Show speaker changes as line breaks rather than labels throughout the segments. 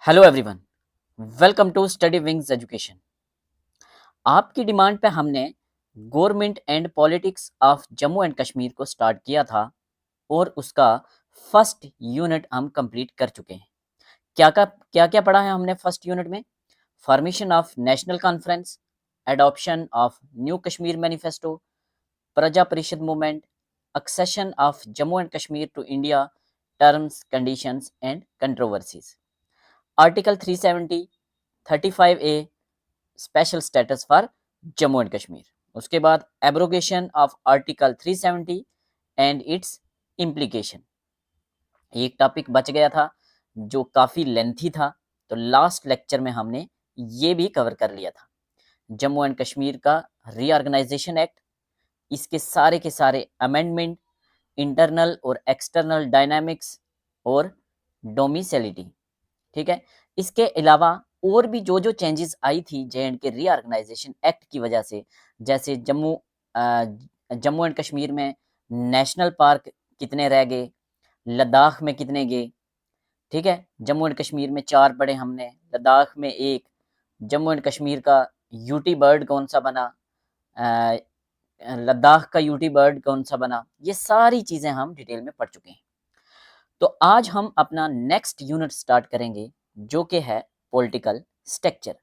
Hello everyone, welcome to Study Wings Education. आपकी demand पे हमने government and politics of Jammu and Kashmir को start किया था और उसका फर्स्ट यूनिट हम कंप्लीट कर चुके हैं। क्या क्या पढ़ा है हमने फर्स्ट यूनिट में? Formation of National Conference, adoption of new Kashmir manifesto, Praja Parishad movement, accession of Jammu and Kashmir to India, terms conditions and controversies. Article 370, 35A special status for Jammu and Kashmir. उसके बाद abrogation of article 370 and its implication. एक टॉपिक बच गया था जो काफ़ी lengthy था, तो लास्ट लेक्चर में हमने ये भी कवर कर लिया था। जम्मू एंड कश्मीर का रीऑर्गेनाइजेशन एक्ट, इसके सारे के सारे अमेंडमेंट, इंटरनल और एक्सटर्नल डायनामिक्स और डोमिसैलिटी। ठीक है। इसके अलावा और भी जो जो चेंजेस आई थी जे.एंड.के रीऑर्गेनाइजेशन एक्ट की वजह से, जैसे जम्मू एंड कश्मीर में नेशनल पार्क कितने रह गए, लद्दाख में कितने गए। ठीक है, जम्मू एंड कश्मीर में 4 पढ़े हमने, लद्दाख में 1। जम्मू एंड कश्मीर का यूटी बर्ड कौन सा बना, लद्दाख का यूटी बर्ड कौन सा बना, ये सारी चीज़ें हम डिटेल में पढ़ चुके हैं। तो आज हम अपना नेक्स्ट यूनिट स्टार्ट करेंगे जो कि है पॉलिटिकल स्ट्रक्चर।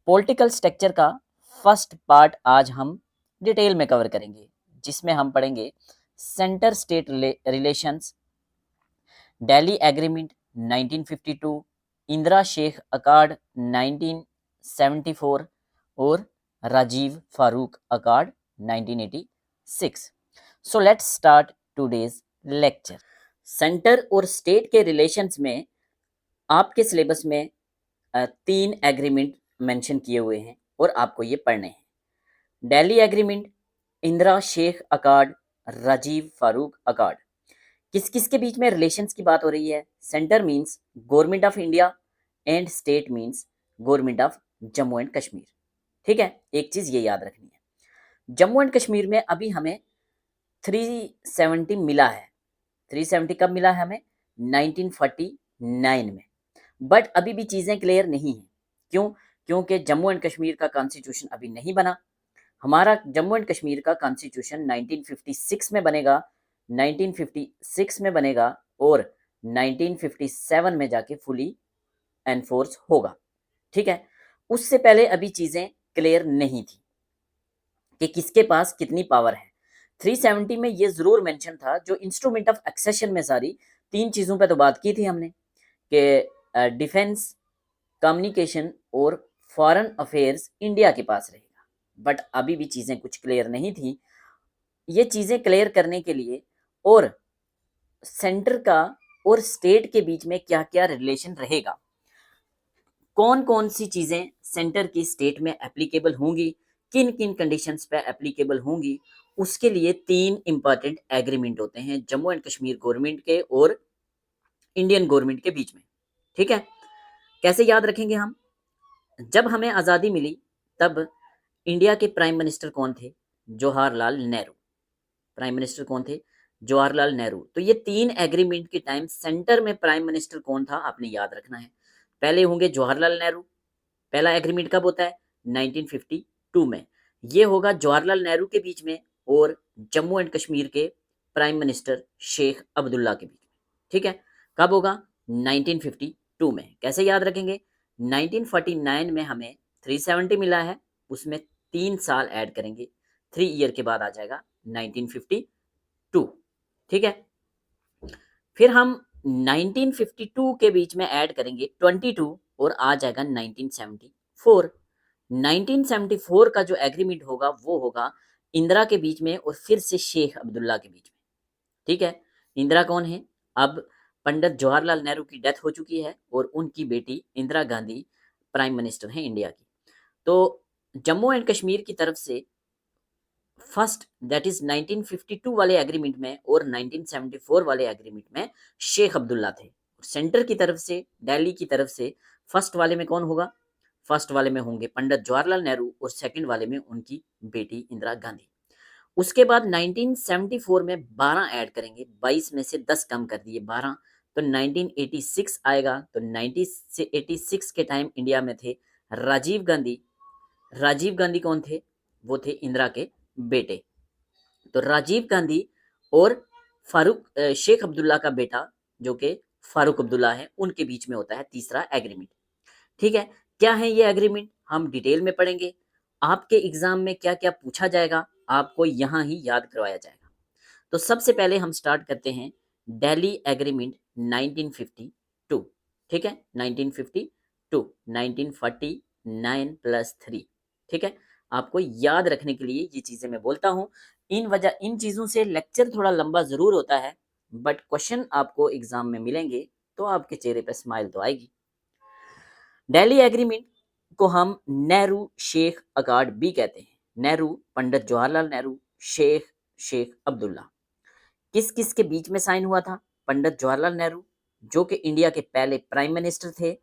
पॉलिटिकल स्ट्रक्चर का फर्स्ट पार्ट आज हम डिटेल में कवर करेंगे, जिसमें हम पढ़ेंगे centre state relations, Delhi agreement 1952, Indira Sheikh accord 1974 और Rajiv Farooq accord 1986। So let's start today's lecture. Centre और स्टेट के रिलेशंस में आपके सिलेबस में 3 एग्रीमेंट मेंशन किए हुए हैं और आपको ये पढ़ने हैं। Delhi agreement, Indira Sheikh accord, Rajiv Farooq accord. किस किस के बीच में रिलेशंस की बात हो रही है? Centre means government of India and state means government of Jammu and Kashmir. ठीक है, एक चीज ये याद रखनी है, जम्मू एंड कश्मीर में अभी हमें 370 मिला है। 370 कब मिला है हमें? 1949 में। बट अभी भी चीज़ें क्लियर नहीं हैं। क्यों? क्योंकि जम्मू एंड कश्मीर का कॉन्स्टिट्यूशन अभी नहीं बना। हमारा जम्मू एंड कश्मीर का कॉन्स्टिट्यूशन 1956 में बनेगा, 1956 में बनेगा और 1957 में जाके फुली एनफोर्स होगा। ठीक है, उससे पहले अभी चीज़ें क्लियर नहीं थी कि किसके पास कितनी पावर है। 370 में ये ज़रूर मेंशन था, जो इंस्ट्रूमेंट ऑफ एक्सेशन में सारी 3 चीज़ों पे तो बात की थी हमने कि डिफेंस, कम्युनिकेशन और फॉरेन अफेयर्स इंडिया के पास रहेगा। बट अभी भी चीज़ें कुछ क्लियर नहीं थी। ये चीज़ें क्लियर करने के लिए और सेंटर का और स्टेट के बीच में क्या क्या रिलेशन रहेगा, कौन कौन सी चीज़ें सेंटर की स्टेट में एप्लीकेबल होंगी, किन किन कंडीशंस पे एप्लीकेबल होंगी, उसके लिए 3 इंपॉर्टेंट एग्रीमेंट होते हैं जम्मू एंड कश्मीर गवर्नमेंट के और इंडियन गवर्नमेंट के बीच में। ठीक है, कैसे याद रखेंगे हम? जब हमें आज़ादी मिली तब इंडिया के प्राइम मिनिस्टर कौन थे? जवाहरलाल नेहरू। प्राइम मिनिस्टर कौन थे? जवाहरलाल नेहरू। तो ये 3 एग्रीमेंट के टाइम सेंटर में प्राइम मिनिस्टर कौन था, आपने याद रखना है। पहले होंगे जवाहरलाल नेहरू। पहला एग्रीमेंट कब होता है? 1952 में। ये होगा जवाहरलाल नेहरू के बीच में और जम्मू एंड कश्मीर के प्राइम मिनिस्टर शेख अब्दुल्ला के बीच में। ठीक है, कब होगा? 1952 में। कैसे याद रखेंगे? 1949 में हमें 370 मिला है, उसमें 3 साल ऐड करेंगे, 3 ईयर के बाद आ जाएगा 1952। ठीक है, फिर हम 1952 के बीच में ऐड करेंगे 22 और आ जाएगा 1974। 1974 का जो एग्रीमेंट होगा वो होगा इंदिरा के बीच में और फिर से शेख अब्दुल्ला के बीच में। ठीक है, इंदिरा कौन है? अब पंडित जवाहरलाल नेहरू की डेथ हो चुकी है और उनकी बेटी इंदिरा गांधी प्राइम मिनिस्टर हैं इंडिया की। तो जम्मू एंड कश्मीर की तरफ से फर्स्ट दैट इज 1952 वाले एग्रीमेंट में और 1974 वाले एग्रीमेंट में शेख अब्दुल्ला थे। सेंटर की तरफ से, दिल्ली की तरफ से फर्स्ट वाले में कौन होगा? फर्स्ट वाले में होंगे पंडित जवाहरलाल नेहरू और सेकंड वाले में उनकी बेटी इंदिरा गांधी। उसके बाद 1974 में 12 ऐड करेंगे, 22 में से 10 कम कर दिए 12, तो 1986 आएगा। तो 1986 के टाइम इंडिया में थे राजीव गांधी। राजीव गांधी कौन थे? वो थे इंदिरा के बेटे। तो राजीव गांधी और शेख अब्दुल्ला का बेटा जो कि फारूक अब्दुल्ला है, उनके बीच में होता है तीसरा एग्रीमेंट। ठीक है, क्या है ये एग्रीमेंट हम डिटेल में पढ़ेंगे। आपके एग्जाम में क्या क्या पूछा जाएगा आपको यहाँ ही याद करवाया जाएगा। तो सबसे पहले हम स्टार्ट करते हैं दिल्ली एग्रीमेंट 1952। ठीक है, 1952, 1949 प्लस 3। ठीक है, आपको याद रखने के लिए ये चीजें मैं बोलता हूँ। इन चीजों से लेक्चर थोड़ा लंबा जरूर होता है, बट क्वेश्चन आपको एग्जाम में मिलेंगे तो आपके चेहरे पे स्माइल तो आएगी। दिल्ली एग्रीमेंट को हम नेहरू शेख अकार्ड भी कहते हैं। नेहरू पंडित जवाहरलाल नेहरू, शेख अब्दुल्ला। किस किस के बीच में साइन हुआ था? पंडित जवाहरलाल नेहरू जो कि इंडिया के पहले प्राइम मिनिस्टर थे,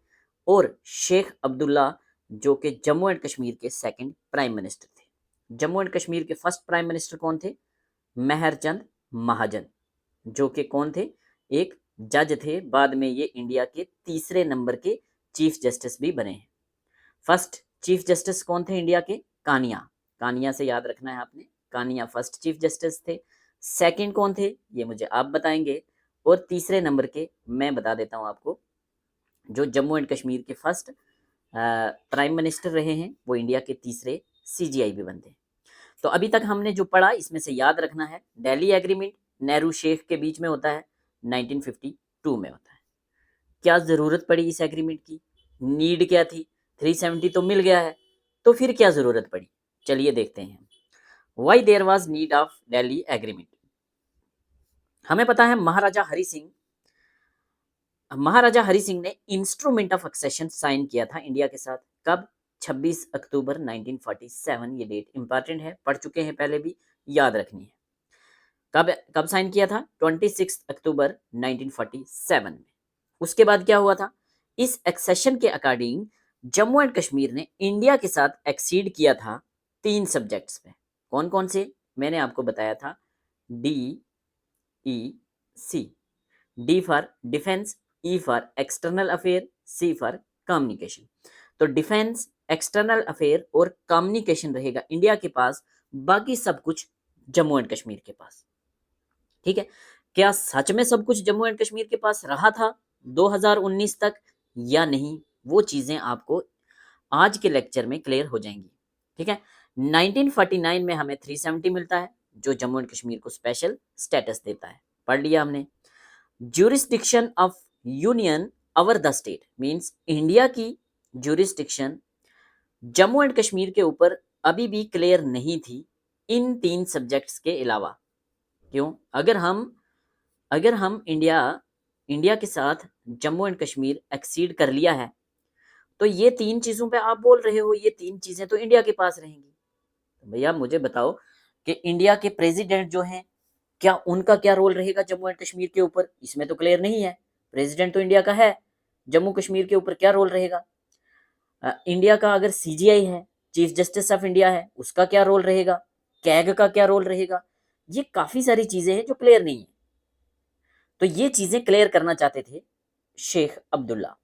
और शेख अब्दुल्ला जो कि जम्मू एंड कश्मीर के सेकंड प्राइम मिनिस्टर थे। जम्मू एंड कश्मीर के फर्स्ट प्राइम मिनिस्टर कौन थे? मेहरचंद महाजन, जो कि कौन थे? एक जज थे। बाद में ये इंडिया के तीसरे नंबर के चीफ जस्टिस भी बने हैं। फर्स्ट चीफ जस्टिस कौन थे इंडिया के? कानिया। कानिया से याद रखना है आपने, कानिया फर्स्ट चीफ जस्टिस थे। सेकंड कौन थे ये मुझे आप बताएंगे, और तीसरे नंबर के मैं बता देता हूं आपको, जो जम्मू एंड कश्मीर के फर्स्ट प्राइम मिनिस्टर रहे हैं वो इंडिया के तीसरे सीजीआई भी बनते हैं। तो अभी तक हमने जो पढ़ा इसमें से याद रखना है, दिल्ली एग्रीमेंट नेहरू शेख के बीच में होता है, 1952 में होता है। क्या जरूरत पड़ी इस एग्रीमेंट की? नीड क्या थी? 370 तो मिल गया है, तो फिर क्या जरूरत पड़ी? चलिए देखते हैं। Why there was need of Delhi agreement. हमें पता है महाराजा हरि सिंह ने इंस्ट्रूमेंट ऑफ एक्सेशन साइन किया था इंडिया के साथ। कब? 26 अक्टूबर 1947। ये डेट इंपॉर्टेंट है, पढ़ चुके हैं पहले भी, याद रखनी है। कब कब साइन किया था? 26 अक्टूबर 1947 में। उसके बाद क्या हुआ था? इस एक्सेशन के अकॉर्डिंग जम्मू एंड कश्मीर ने इंडिया के साथ एक्सीड किया था 3 सब्जेक्ट्स पे। कौन कौन से? मैंने आपको बताया था, DEC। D for defence, E for external affair, C for communication. तो डिफेंस, एक्सटर्नल अफेयर और कम्युनिकेशन रहेगा इंडिया के पास, बाकी सब कुछ जम्मू एंड कश्मीर के पास। ठीक है, क्या सच में सब कुछ जम्मू एंड कश्मीर के पास रहा था 2019 तक या नहीं? वो चीजें आपको आज के लेक्चर में क्लियर हो जाएंगी। ठीक है, 1949 में हमें 370 मिलता है जो जम्मू एंड कश्मीर को स्पेशल स्टेटस देता है। पढ़ लिया हमने। Jurisdiction of union over the state means India की ज्यूरिस्डिक्शन जम्मू एंड कश्मीर के ऊपर अभी भी क्लियर नहीं थी इन 3 सब्जेक्ट्स के अलावा। क्यों? अगर हम इंडिया के साथ जम्मू एंड कश्मीर एक्सीड कर लिया है, तो ये 3 चीजों पे आप बोल रहे हो ये 3 चीजें तो इंडिया के पास रहेंगी। तो भैया मुझे बताओ कि इंडिया के प्रेसिडेंट जो हैं, क्या उनका क्या रोल रहेगा जम्मू एंड कश्मीर के ऊपर? इसमें तो क्लियर नहीं है। प्रेसिडेंट तो इंडिया का है, जम्मू कश्मीर के ऊपर क्या रोल रहेगा? इंडिया का अगर सीजीआई है, चीफ जस्टिस ऑफ इंडिया है, उसका क्या रोल रहेगा? कैग का क्या रोल रहेगा? ये काफी सारी चीजें हैं जो क्लियर नहीं है। तो ये चीजें क्लियर करना चाहते थे शेख अब्दुल्ला।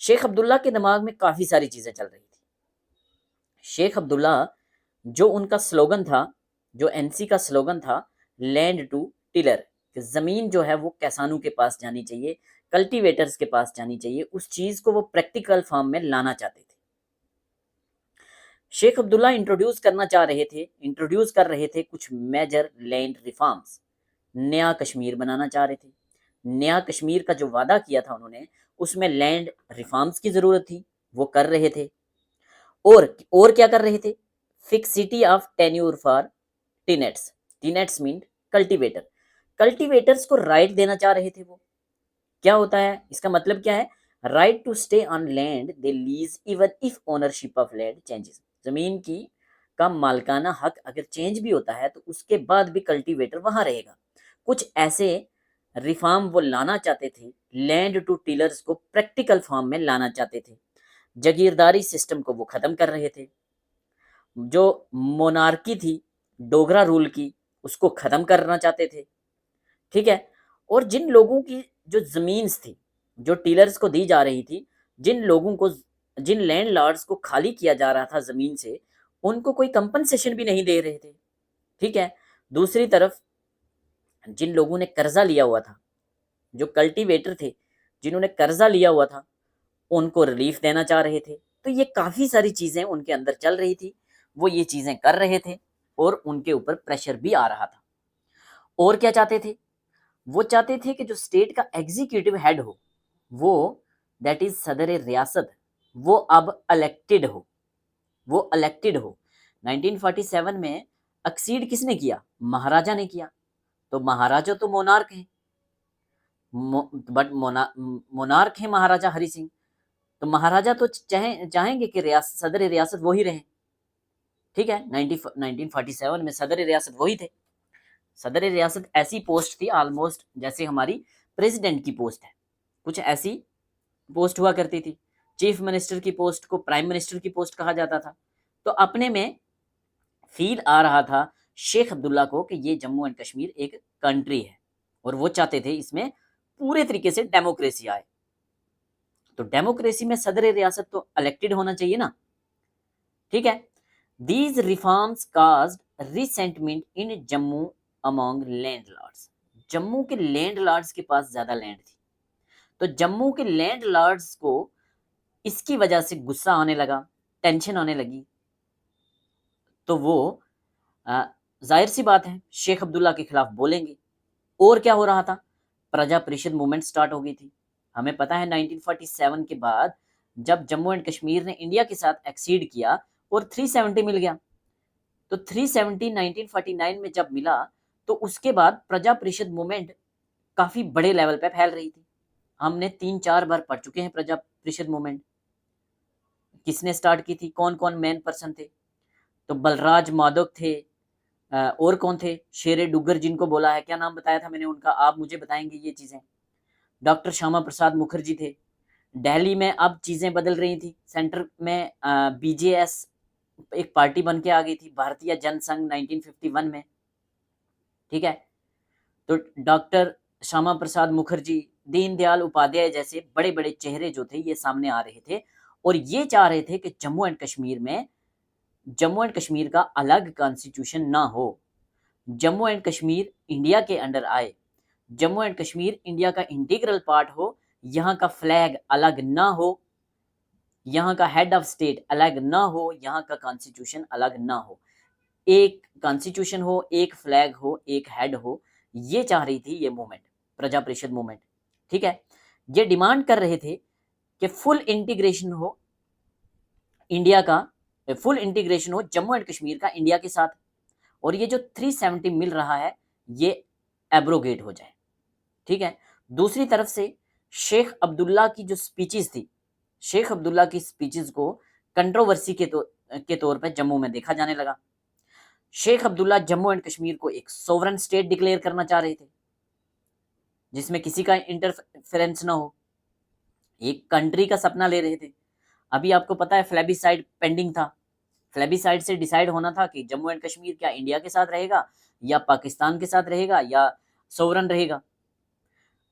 शेख अब्दुल्ला के दिमाग में काफी सारी चीजें चल रही थी। शेख अब्दुल्ला जो उनका स्लोगन था, जो एनसी का स्लोगन था, लैंड टू टिलर, जमीन जो है वो किसानों के पास जानी चाहिए, कल्टीवेटर्स के पास जानी चाहिए, उस चीज को वो प्रैक्टिकल फॉर्म में लाना चाहते थे। शेख अब्दुल्ला इंट्रोड्यूस कर रहे थे कुछ मेजर लैंड रिफॉर्म्स। नया कश्मीर बनाना चाह रहे थे। नया कश्मीर का जो वादा किया था उन्होंने, उसमें लैंड रिफॉर्म्स की जरूरत थी, वो कर रहे थे। और क्या कर रहे थे? Fixity of tenure for tenets. Tenets mean cultivator. Cultivators को राइट देना चाह रहे थे वो। क्या होता है इसका मतलब? क्या है? Right to stay on land दे lease even if ownership of land changes. जमीन की का मालकाना हक अगर चेंज भी होता है तो उसके बाद भी कल्टीवेटर वहां रहेगा। कुछ ऐसे रिफॉर्म वो लाना चाहते थे, लैंड टू टीलर्स को प्रैक्टिकल फॉर्म में लाना चाहते थे। जागीरदारी सिस्टम को वो खत्म कर रहे थे। जो मोनार्की थी डोगरा रूल की, उसको खत्म करना चाहते थे। ठीक है, और जिन लोगों की जो ज़मीन्स थी, जो टीलर्स को दी जा रही थी, जिन लोगों को, जिन लैंडलॉर्ड्स को खाली किया जा रहा था ज़मीन से, उनको कोई कंपनसेशन भी नहीं दे रहे थे, ठीक है। दूसरी तरफ जिन लोगों ने कर्जा लिया हुआ था, जो कल्टीवेटर थे, जिन्होंने कर्जा लिया हुआ था, उनको रिलीफ देना चाह रहे थे। तो ये काफ़ी सारी चीज़ें उनके अंदर चल रही थी, वो ये चीज़ें कर रहे थे और उनके ऊपर प्रेशर भी आ रहा था। और क्या चाहते थे? वो चाहते थे कि जो स्टेट का एग्जीक्यूटिव हेड हो, वो दैट इज सदर रियासत, वो अब इलेक्टेड हो, वो इलेक्टेड हो। 1947 में एक्सीड किसने किया? महाराजा ने किया। तो महाराजा तो मोनार्क है, बट मोनार्क है महाराजा हरि सिंह, तो महाराजा तो चाहेंगे कि सदर रियासत वही रहे, ठीक है। 1947 में सदर रियासत वही थे। सदर रियासत ऐसी पोस्ट थी ऑलमोस्ट जैसे हमारी प्रेसिडेंट की पोस्ट है, कुछ ऐसी पोस्ट हुआ करती थी। चीफ मिनिस्टर की पोस्ट को प्राइम मिनिस्टर की पोस्ट कहा जाता था। तो अपने में फील आ रहा था शेख अब्दुल्ला को कि ये जम्मू एंड कश्मीर एक कंट्री है और वो चाहते थे इसमें पूरे तरीके से डेमोक्रेसी आए। तो डेमोक्रेसी में सदर रियासत तो इलेक्टेड होना चाहिए ना, ठीक है। These reforms caused resentment in Jammu among landlords. Jammu के लैंडलॉर्ड्स के पास ज्यादा लैंड थी, तो जम्मू के लैंडलॉर्ड्स को इसकी वजह से गुस्सा आने लगा, टेंशन आने लगी। तो वो जाहिर सी बात है शेख अब्दुल्ला के खिलाफ बोलेंगे। और क्या हो रहा था? प्रजा परिषद मूवमेंट स्टार्ट हो गई थी। हमें पता है 1947 के बाद जब जम्मू एंड कश्मीर ने इंडिया के साथ एक्सीड किया और 370 मिल गया, तो 370 1949 में जब मिला तो उसके बाद प्रजा परिषद मूवमेंट काफी बड़े लेवल पे फैल रही थी। हमने 3-4 बार पढ़ चुके हैं प्रजा परिषद मूवमेंट किसने स्टार्ट की थी, कौन कौन मेन पर्सन थे। तो बलराज माधव थे, और कौन थे? शेरे डुग्गर जिनको बोला है, क्या नाम बताया था मैंने उनका, आप मुझे बताएंगे ये चीजें। डॉक्टर श्यामा प्रसाद मुखर्जी थे। दिल्ली में अब चीजें बदल रही थी, सेंटर में बीजेएस एक पार्टी बन के आ गई थी, भारतीय जनसंघ 1951 में, ठीक है। तो डॉक्टर श्यामा प्रसाद मुखर्जी, दीनदयाल उपाध्याय जैसे बड़े बड़े चेहरे जो थे ये सामने आ रहे थे और ये चाह रहे थे कि जम्मू एंड कश्मीर का अलग कॉन्स्टिट्यूशन ना हो, जम्मू एंड कश्मीर इंडिया के अंडर आए, जम्मू एंड कश्मीर इंडिया का इंटीग्रल पार्ट हो, यहाँ का फ्लैग अलग ना हो, यहाँ का हेड ऑफ स्टेट अलग ना हो, यहाँ का कॉन्स्टिट्यूशन अलग ना हो, एक कॉन्स्टिट्यूशन हो, एक फ्लैग हो, एक हेड हो। ये चाह रही थी ये मूवमेंट, प्रजा परिषद मूवमेंट, ठीक है। ये डिमांड कर रहे थे कि फुल इंटीग्रेशन हो इंडिया का, फुल इंटीग्रेशन हो जम्मू एंड कश्मीर का इंडिया के साथ, और ये जो 370 मिल रहा है ये एब्रोगेट हो जाए, ठीक है। दूसरी तरफ से शेख अब्दुल्ला की जो स्पीचेस थी, शेख अब्दुल्ला की स्पीचेस को कंट्रोवर्सी के तौर पे जम्मू में देखा जाने लगा। शेख अब्दुल्ला जम्मू एंड कश्मीर को एक सोवरेन स्टेट डिक्लेयर करना चाह रहे थे जिसमें किसी का इंटरफेरेंस ना हो, एक कंट्री का सपना ले रहे थे। अभी आपको पता है फ्लेबिसाइड पेंडिंग था, फ्लेबिसाइड से डिसाइड होना था कि जम्मू एंड कश्मीर क्या इंडिया के साथ रहेगा या पाकिस्तान के साथ रहेगा या सोवरेन रहेगा।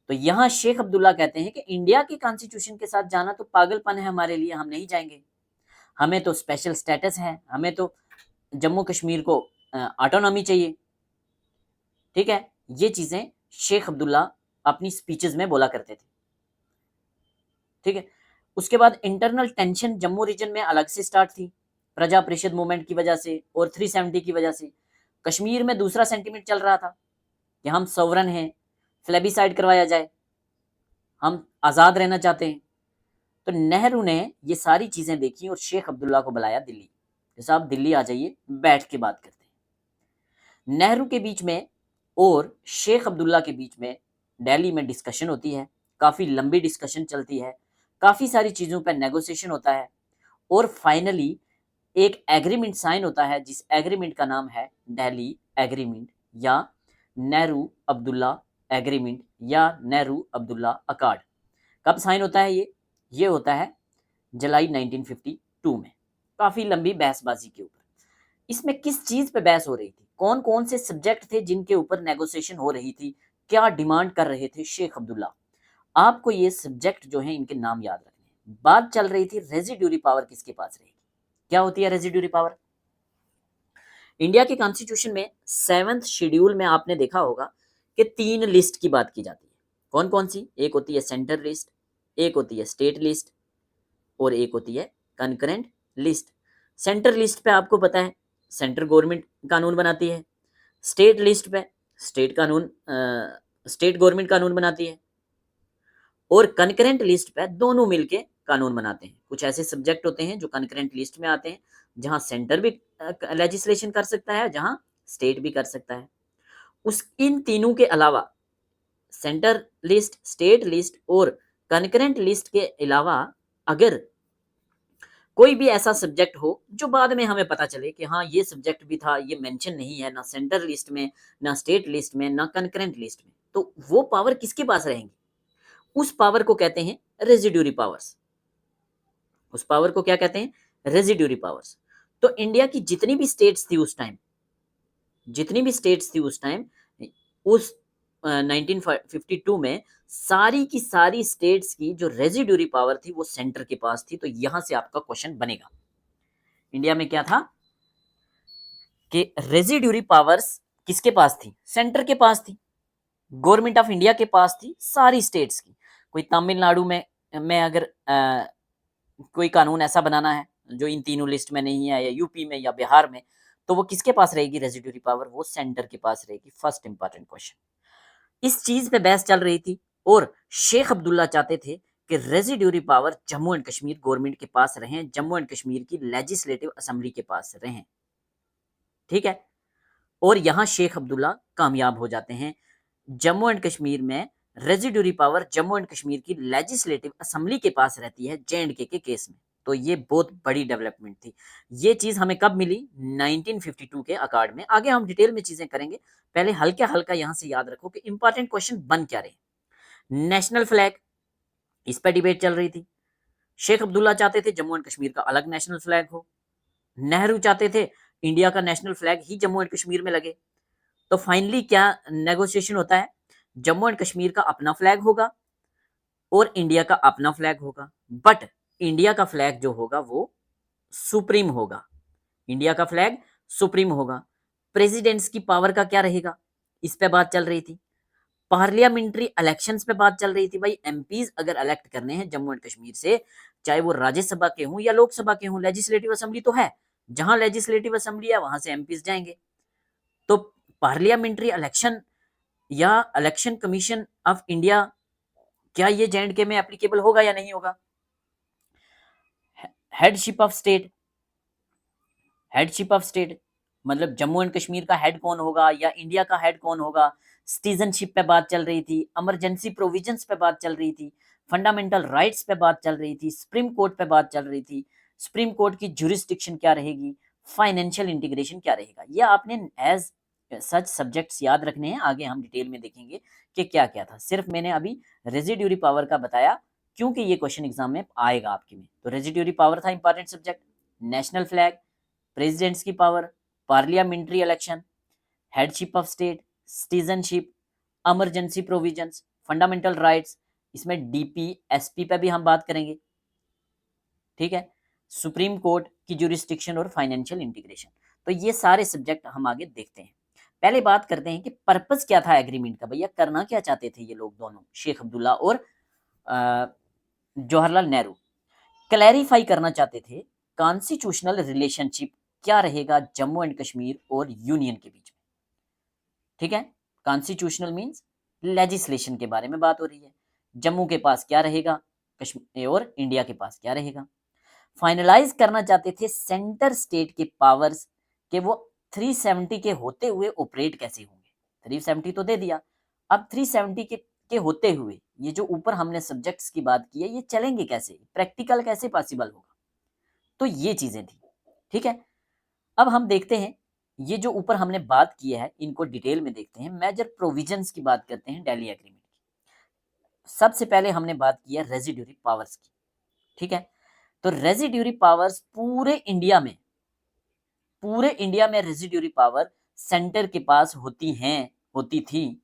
तो यहाँ शेख अब्दुल्ला कहते हैं कि इंडिया के कॉन्स्टिट्यूशन के साथ जाना तो पागलपन है हमारे लिए, हम नहीं जाएंगे, हमें तो स्पेशल स्टेटस है, हमें तो जम्मू कश्मीर को ऑटोनॉमी चाहिए, ठीक है। ये चीजें शेख अब्दुल्ला अपनी स्पीचेस में बोला करते थे, ठीक है। उसके बाद इंटरनल टेंशन जम्मू रीजन में अलग से स्टार्ट थी प्रजा परिषद मूवमेंट की वजह से और 370 की वजह से। कश्मीर में दूसरा सेंटीमेंट चल रहा था कि हम सोवरन हैं, फ्लेबिसाइड करवाया जाए, हम आज़ाद रहना चाहते हैं। तो नेहरू ने ये सारी चीज़ें देखी और शेख अब्दुल्ला को बुलाया दिल्ली, जैसा आप दिल्ली आ जाइए, बैठ के बात करते हैं। नेहरू के बीच में और शेख अब्दुल्ला के बीच में दिल्ली में डिस्कशन होती है, काफ़ी लंबी डिस्कशन चलती है, काफ़ी सारी चीज़ों पर नेगोशिएशन होता है और फाइनली एक एग्रीमेंट साइन होता है जिस एग्रीमेंट का नाम है दिल्ली एग्रीमेंट या नेहरू अब्दुल्ला एग्रीमेंट या नेहरू अब्दुल्ला अकॉर्ड। कब साइन होता है ये होता है जुलाई 1952 में। काफ़ी लंबी बहसबाजी के ऊपर, इसमें किस चीज़ पे बहस हो रही थी, कौन कौन से सब्जेक्ट थे जिनके ऊपर नेगोशिएशन हो रही थी, क्या डिमांड कर रहे थे शेख अब्दुल्ला, आपको ये सब्जेक्ट जो है इनके नाम याद रखने हैं। बात चल रही थी रेजिड्यूरी पावर किसके पास रहेगी। क्या होती है रेजिड्यूरी पावर? इंडिया के कॉन्स्टिट्यूशन में 7th शेड्यूल में आपने देखा होगा कि 3 लिस्ट की बात की जाती है। कौन कौन सी? एक होती है सेंटर लिस्ट, एक होती है स्टेट लिस्ट और एक होती है कंकरेंट लिस्ट। सेंटर लिस्ट पे आपको पता है सेंट्रल गवर्नमेंट कानून बनाती है। स्टेट लिस्ट पे स्टेट गवर्नमेंट कानून बनाती है और कंकरेंट लिस्ट पे दोनों मिलके कानून बनाते हैं। कुछ ऐसे सब्जेक्ट होते हैं जो कंकरेंट लिस्ट में आते हैं, जहां सेंटर भी लेजिस्लेशन कर सकता है, जहां स्टेट भी कर सकता है। उस इन तीनों के अलावा सेंटर लिस्ट, स्टेट लिस्ट और कंकरेंट लिस्ट के अलावा अगर कोई भी ऐसा सब्जेक्ट हो जो बाद में हमें पता चले कि हाँ ये सब्जेक्ट भी था, ये मेंशन नहीं है ना सेंटर लिस्ट में, ना स्टेट लिस्ट में, ना कंकरेंट लिस्ट में, तो वो पावर किसके पास रहेंगी? उस पावर को कहते हैं रेजिड्यूरी पावर्स। उस पावर को क्या कहते हैं? Residuary powers. तो इंडिया की जितनी भी स्टेट्स थी उस टाइम, जितनी भी स्टेट्स थी उस टाइम, उस 1952 में सारी की सारी स्टेट्स की जो रेजिड्यूरी पावर थी वो सेंटर के पास थी। तो यहां से आपका क्वेश्चन बनेगा, इंडिया में क्या था कि रेजिड्यूरी पावर्स किसके पास थी? सेंटर के पास थी, गवर्नमेंट ऑफ इंडिया के पास थी सारी स्टेट्स की। कोई तमिलनाडु में अगर कोई कानून ऐसा बनाना है जो इन तीनों लिस्ट में नहीं है, या यूपी में या बिहार में, तो वो किसके पास रहेगी रेजिड्यूरी पावर? वो सेंटर के पास रहेगी। First important question. इस चीज पे बहस चल रही थी और शेख अब्दुल्ला चाहते थे कि residuary power Jammu and Kashmir government के पास रहें, जम्मू एंड कश्मीर की लेजिस्लेटिव असेंबली के पास रहें। ठीक है, और यहां शेख अब्दुल्ला कामयाब हो जाते हैं। जम्मू एंड कश्मीर में residuary power Jammu and Kashmir की लेजिस्लेटिव असेंबली के पास रहती है J&K के केस में। तो ये बहुत बड़ी डेवलपमेंट थी। ये चीज हमें कब मिली? 1952 के अकॉर्ड में। आगे हम डिटेल में चीजें करेंगे, पहले हल्का हल्का यहां से याद रखो कि इंपॉर्टेंट क्वेश्चन बन क्या रहे। नेशनल फ्लैग, इस पर डिबेट चल रही थी। शेख अब्दुल्ला चाहते थे जम्मू एंड कश्मीर का अलग नेशनल फ्लैग हो, नेहरू चाहते थे इंडिया का national flag he Jammu and Kashmir में लगे। तो फाइनली क्या नेगोशिएशन होता है? जम्मू एंड कश्मीर का अपना फ्लैग होगा और इंडिया का अपना फ्लैग होगा, बट इंडिया का फ्लैग जो होगा वो सुप्रीम होगा। इंडिया का फ्लैग सुप्रीम होगा। प्रेसिडेंट्स की पावर का क्या रहेगा, इस पे बात चल रही थी। पार्लियामेंट्री इलेक्शंस पे बात चल रही थी। भाई एमपीज अगर इलेक्ट करने हैं जम्मू एंड कश्मीर से, चाहे वो राज्यसभा के हों या लोकसभा के हों, लेजिस्लेटिव असेंबली तो है, जहां लेजिस्लेटिव असेंबली है वहां से एमपीज जाएंगे। तो पार्लियामेंट्री इलेक्शन या इलेक्शन कमीशन ऑफ इंडिया, क्या ये J&K में एप्लीकेबल होगा या नहीं होगा? Headship of state, headship of state मतलब जम्मू एंड कश्मीर का हेड कौन होगा या इंडिया का हेड कौन होगा? सिटीजनशिप पे बात चल रही थी, इमरजेंसी प्रोविजंस पे बात चल रही थी, फंडामेंटल राइट्स पे बात चल रही थी, सुप्रीम कोर्ट पे बात चल रही थी, सुप्रीम कोर्ट की जुरिस्डिक्शन क्या रहेगी, फाइनेंशियल इंटीग्रेशन क्या रहेगा। ये आपने एज सच सब्जेक्ट्स याद रखने हैं। आगे हम डिटेल में देखेंगे कि क्या क्या था। सिर्फ मैंने अभी रेजिड्यूरी पावर का बताया क्योंकि ये क्वेश्चन एग्जाम में आएगा आपके में। तो रेजिड्यूरी पावर था important subject. National flag, president's की power, parliamentary election, headship of state, citizenship, emergency provisions, fundamental rights, इसमें डीपी एसपी पे भी हम बात करेंगे। ठीक है, सुप्रीम कोर्ट की जुरिस्डिक्शन और फाइनेंशियल इंटीग्रेशन। तो ये सारे सब्जेक्ट हम आगे देखते हैं। पहले बात करते हैं कि पर्पस क्या था एग्रीमेंट का। भैया करना क्या चाहते थे ये लोग दोनों, शेख अब्दुल्ला और जवाहरलाल नेहरू? क्लैरिफाई करना चाहते थे कॉन्स्टिट्यूशनल रिलेशनशिप क्या रहेगा जम्मू एंड कश्मीर और यूनियन के बीच में। ठीक है, कॉन्स्टिट्यूशनल मींस लेजिस्लेशन के बारे में बात हो रही है। जम्मू के पास क्या रहेगा कश्मीर और इंडिया के पास क्या रहेगा। फाइनलाइज करना चाहते थे सेंटर स्टेट के पावर्स के वो 370 के होते हुए ऑपरेट कैसे होंगे। 370 तो दे दिया, अब 370 के होते हुए ये जो ऊपर हमने सब्जेक्ट्स की बात की है ये चलेंगे कैसे, प्रैक्टिकल कैसे पॉसिबल होगा। तो ये चीजें थी। ठीक है, अब हम देखते हैं ये जो ऊपर हमने बात की है इनको डिटेल में देखते हैं। मेजर प्रोविजंस की बात करते हैं दिल्ली एग्रीमेंट की। सबसे पहले हमने बात की है रेजिड्यूरी पावर्स की। ठीक है, तो रेजिड्यूरी पावर्स पूरे इंडिया में रेजिड्यूरी पावर सेंटर के पास होती थी।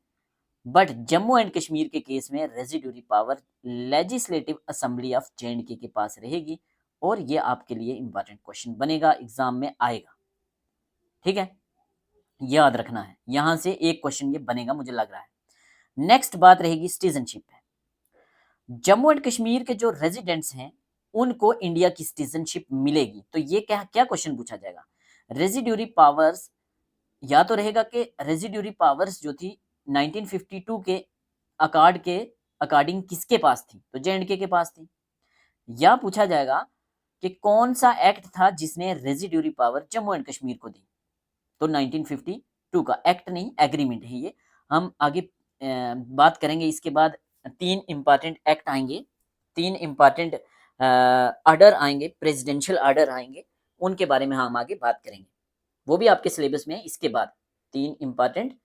बट जम्मू एंड कश्मीर के केस में residuary power legislative assembly of JNK के पास रहेगी, और ये आपके लिए इंपॉर्टेंट क्वेश्चन बनेगा, एग्जाम में आएगा। ठीक है, याद रखना है, यहां से एक क्वेश्चन ये बनेगा मुझे लग रहा है। नेक्स्ट बात रहेगी सिटीजनशिप पे। जम्मू एंड कश्मीर के जो रेजिडेंट्स हैं उनको इंडिया की सिटीजनशिप मिलेगी, तो ये क्या क्या क्वेश्चन पूछा जाएगा। रेजिड्यूरी पावर्स, या तो रहेगा कि रेजिड्यूरी पावर्स जो थी 1952 के अकॉर्ड के अकॉर्डिंग किसके पास थी, तो JNK के पास थी। या पूछा जाएगा कि कौन सा एक्ट था जिसने residuary power Jammu and Kashmir को दी, तो 1952 का एक्ट नहीं, एग्रीमेंट है ये। हम आगे बात करेंगे। इसके बाद 3 इंपॉर्टेंट एक्ट आएंगे, 3 इंपॉर्टेंट ऑर्डर आएंगे, प्रेसिडेंशियल ऑर्डर आएंगे, उनके बारे में हम आगे बात करेंगे, वो भी आपके सिलेबस में है। इसके बाद 3 इंपॉर्टेंट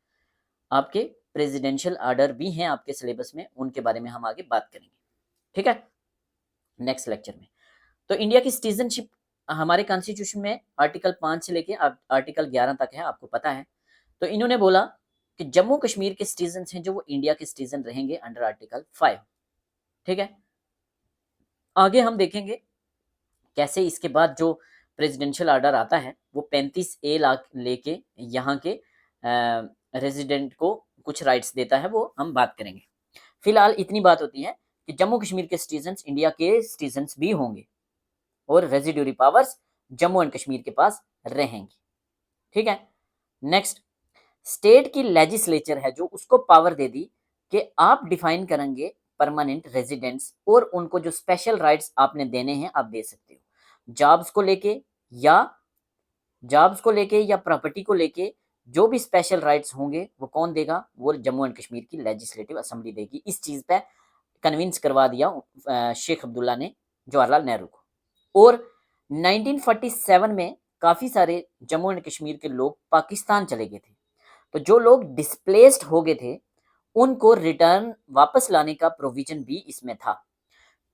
आपके प्रेसिडेंशियल ऑर्डर भी हैं आपके सिलेबस में, उनके बारे में हम आगे बात करेंगे। ठीक है, नेक्स्ट लेक्चर में। तो इंडिया की सिटीजनशिप हमारे कॉन्स्टिट्यूशन में आर्टिकल 5 से लेके आर्टिकल 11 तक है, आपको पता है। तो इन्होंने बोला कि जम्मू कश्मीर के सिटीजन हैं जो वो इंडिया के सिटीजन रहेंगे अंडर आर्टिकल 5। ठीक है, आगे हम देखेंगे कैसे इसके बाद जो प्रेसिडेंशियल ऑर्डर आता है वो 35A लेके यहाँ के रेजिडेंट को कुछ राइट्स देता है, वो हम बात करेंगे। फिलहाल इतनी बात होती है कि जम्मू कश्मीर के सिटीजन इंडिया के सिटीजन भी होंगे और residuary powers Jammu and Kashmir के पास रहेंगी। ठीक है, नेक्स्ट, स्टेट की लेजिस्लेचर है जो उसको पावर दे दी कि आप डिफाइन करेंगे परमानेंट रेजिडेंट्स, और उनको जो स्पेशल राइट्स आपने देने हैं आप दे सकते हो। जॉब्स को लेके या प्रॉपर्टी को लेके जो भी स्पेशल राइट्स होंगे वो कौन देगा, वो जम्मू एंड कश्मीर की लेजिस्लेटिव असेंबली देगी। इस चीज पे कन्विंस करवा दिया शेख अब्दुल्ला ने जवाहरलाल नेहरू को। और 1947 में काफी सारे जम्मू एंड कश्मीर के लोग पाकिस्तान चले गए थे, तो जो लोग डिस्प्लेस्ड हो गए थे उनको रिटर्न वापस लाने का प्रोविजन भी इसमें था।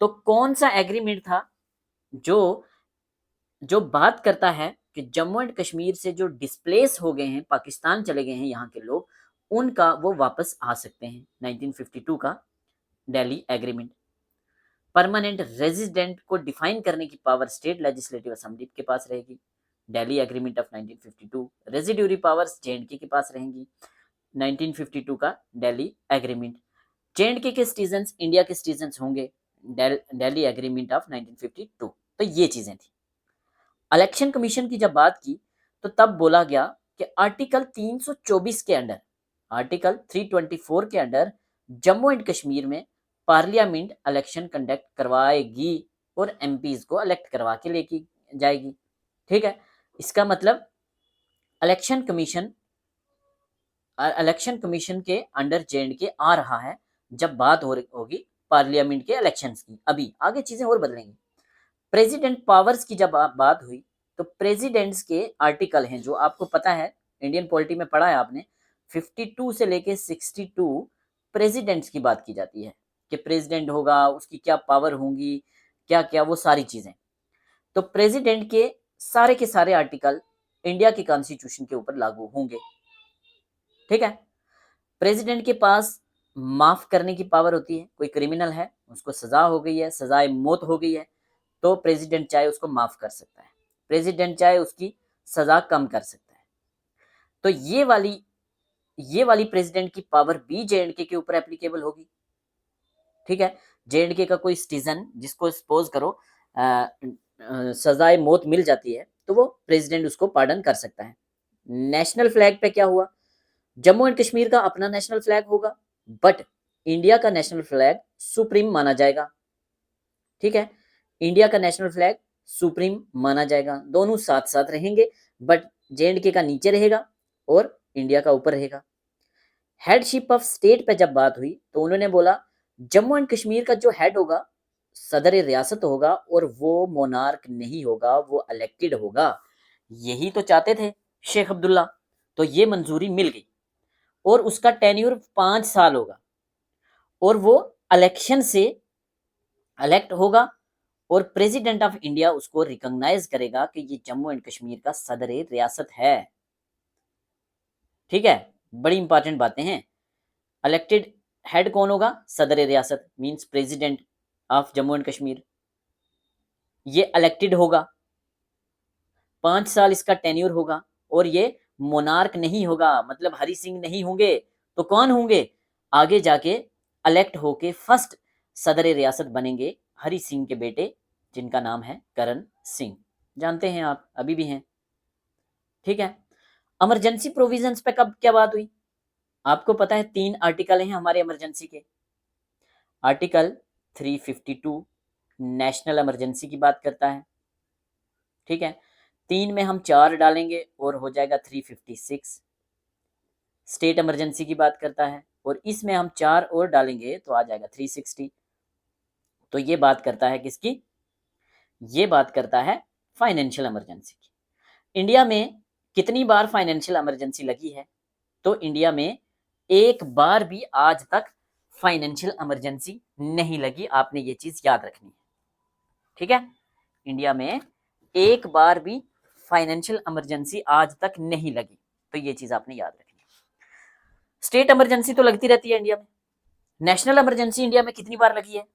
तो कौन सा एग्रीमेंट था जो जो बात करता है कि जम्मू एंड कश्मीर से जो डिस्प्लेस हो गए हैं, पाकिस्तान चले गए हैं यहाँ के लोग, उनका वो वापस आ सकते हैं। 1952 का दिल्ली एग्रीमेंट। परमानेंट रेजिडेंट को डिफाइन करने की पावर स्टेट लेजिस्लेटिव असेंबली के पास रहेगी, Delhi agreement of 1952। Residuary powers JNK के पास रहेंगी, 1952 का दिल्ली एग्रीमेंट। JNK के सिटीजन्स इंडिया के सिटीजन्स होंगे, दिल्ली एग्रीमेंट ऑफ 1952। तो ये चीजें थी। इलेक्शन कमीशन की जब बात की तो तब बोला गया कि आर्टिकल 324 के अंडर, आर्टिकल 324 के अंडर जम्मू एंड कश्मीर में पार्लियामेंट इलेक्शन कंडक्ट करवाएगी और MPs को इलेक्ट करवा के लेके जाएगी। ठीक है, इसका मतलब इलेक्शन कमीशन के अंडर JNK आ रहा है जब बात होगी पार्लियामेंट के इलेक्शंस की। अभी आगे चीजें और बदलेंगी। प्रेसिडेंट पावर्स की जब बात हुई तो प्रेसिडेंट्स के आर्टिकल हैं जो आपको पता है, इंडियन पॉलिटी में पढ़ा है आपने, 52 से लेके 62 प्रेसिडेंट्स की बात की जाती है कि प्रेसिडेंट होगा, उसकी क्या पावर होंगी, क्या क्या, वो सारी चीजें। तो प्रेसिडेंट के सारे आर्टिकल इंडिया के कॉन्स्टिट्यूशन के ऊपर लागू होंगे। ठीक है, प्रेसिडेंट के पास माफ करने की पावर होती है। कोई क्रिमिनल है, उसको सजा हो गई है, सजाए मौत हो गई है, तो प्रेसिडेंट चाहे उसको माफ कर सकता है, प्रेसिडेंट चाहे उसकी सजा कम कर सकता है। तो ये वाली प्रेसिडेंट की पावर भी JNK के ऊपर एप्लीकेबल होगी। ठीक है, JNK का कोई सिटीजन जिसको सपोज करो सजाए मौत मिल जाती है तो वो प्रेसिडेंट उसको पार्डन कर सकता है। नेशनल फ्लैग पे क्या हुआ, जम्मू एंड कश्मीर का अपना नेशनल फ्लैग होगा, बट इंडिया का नेशनल फ्लैग सुप्रीम माना जाएगा। ठीक है, इंडिया का नेशनल फ्लैग सुप्रीम माना जाएगा, दोनों साथ साथ रहेंगे, बट JNK का नीचे रहेगा और इंडिया का ऊपर रहेगा। हेडशिप ऑफ स्टेट पे जब बात हुई तो उन्होंने बोला जम्मू एंड कश्मीर का जो हेड होगा सदर रियासत होगा और वो मोनार्क नहीं होगा, वो इलेक्टेड होगा। यही तो चाहते थे शेख अब्दुल्ला, तो ये मंजूरी मिल गई और उसका टेन्यूर 5 साल होगा और वो इलेक्शन से इलेक्ट होगा और प्रेसिडेंट ऑफ इंडिया उसको रिकॉग्नाइज करेगा कि ये जम्मू एंड कश्मीर का सदर रियासत है। ठीक है, बड़ी इंपॉर्टेंट बातें हैं। इलेक्टेड हेड कौन होगा? सदर रियासत, means president of Jammu and Kashmir, ये इलेक्टेड होगा, 5 साल इसका टेन्यूर होगा, और ये मोनार्क नहीं होगा, मतलब हरि सिंह नहीं होंगे, तो कौन होंगे? आगे जाके इलेक्ट होके फर्स्ट सदर रियासत बनेंगे हरि सिंह के बेटे, जिनका नाम है करण सिंह, जानते हैं आप, अभी भी हैं। ठीक है, इमरजेंसी प्रोविजंस पे कब क्या बात हुई? आपको पता है 3 आर्टिकल हैं हमारे इमरजेंसी के। आर्टिकल 352 नेशनल इमरजेंसी की बात करता है, ठीक है, 3 में हम 4 डालेंगे और हो जाएगा 356। स्टेट इमरजेंसी की बात करता है, और इसमें हम 4 और डालेंगे तो आ जाएगा 360। तो ये बात करता है किसकी? ये बात करता है फाइनेंशियल इमरजेंसी की। इंडिया में कितनी बार फाइनेंशियल इमरजेंसी लगी है? तो इंडिया में एक बार भी आज तक फाइनेंशियल इमरजेंसी नहीं लगी, आपने ये चीज याद रखनी है। ठीक है, इंडिया में एक बार भी फाइनेंशियल इमरजेंसी आज तक नहीं लगी, तो ये चीज आपने याद रखनी है। स्टेट इमरजेंसी तो लगती रहती है इंडिया में। नेशनल इमरजेंसी इंडिया में कितनी बार लगी है?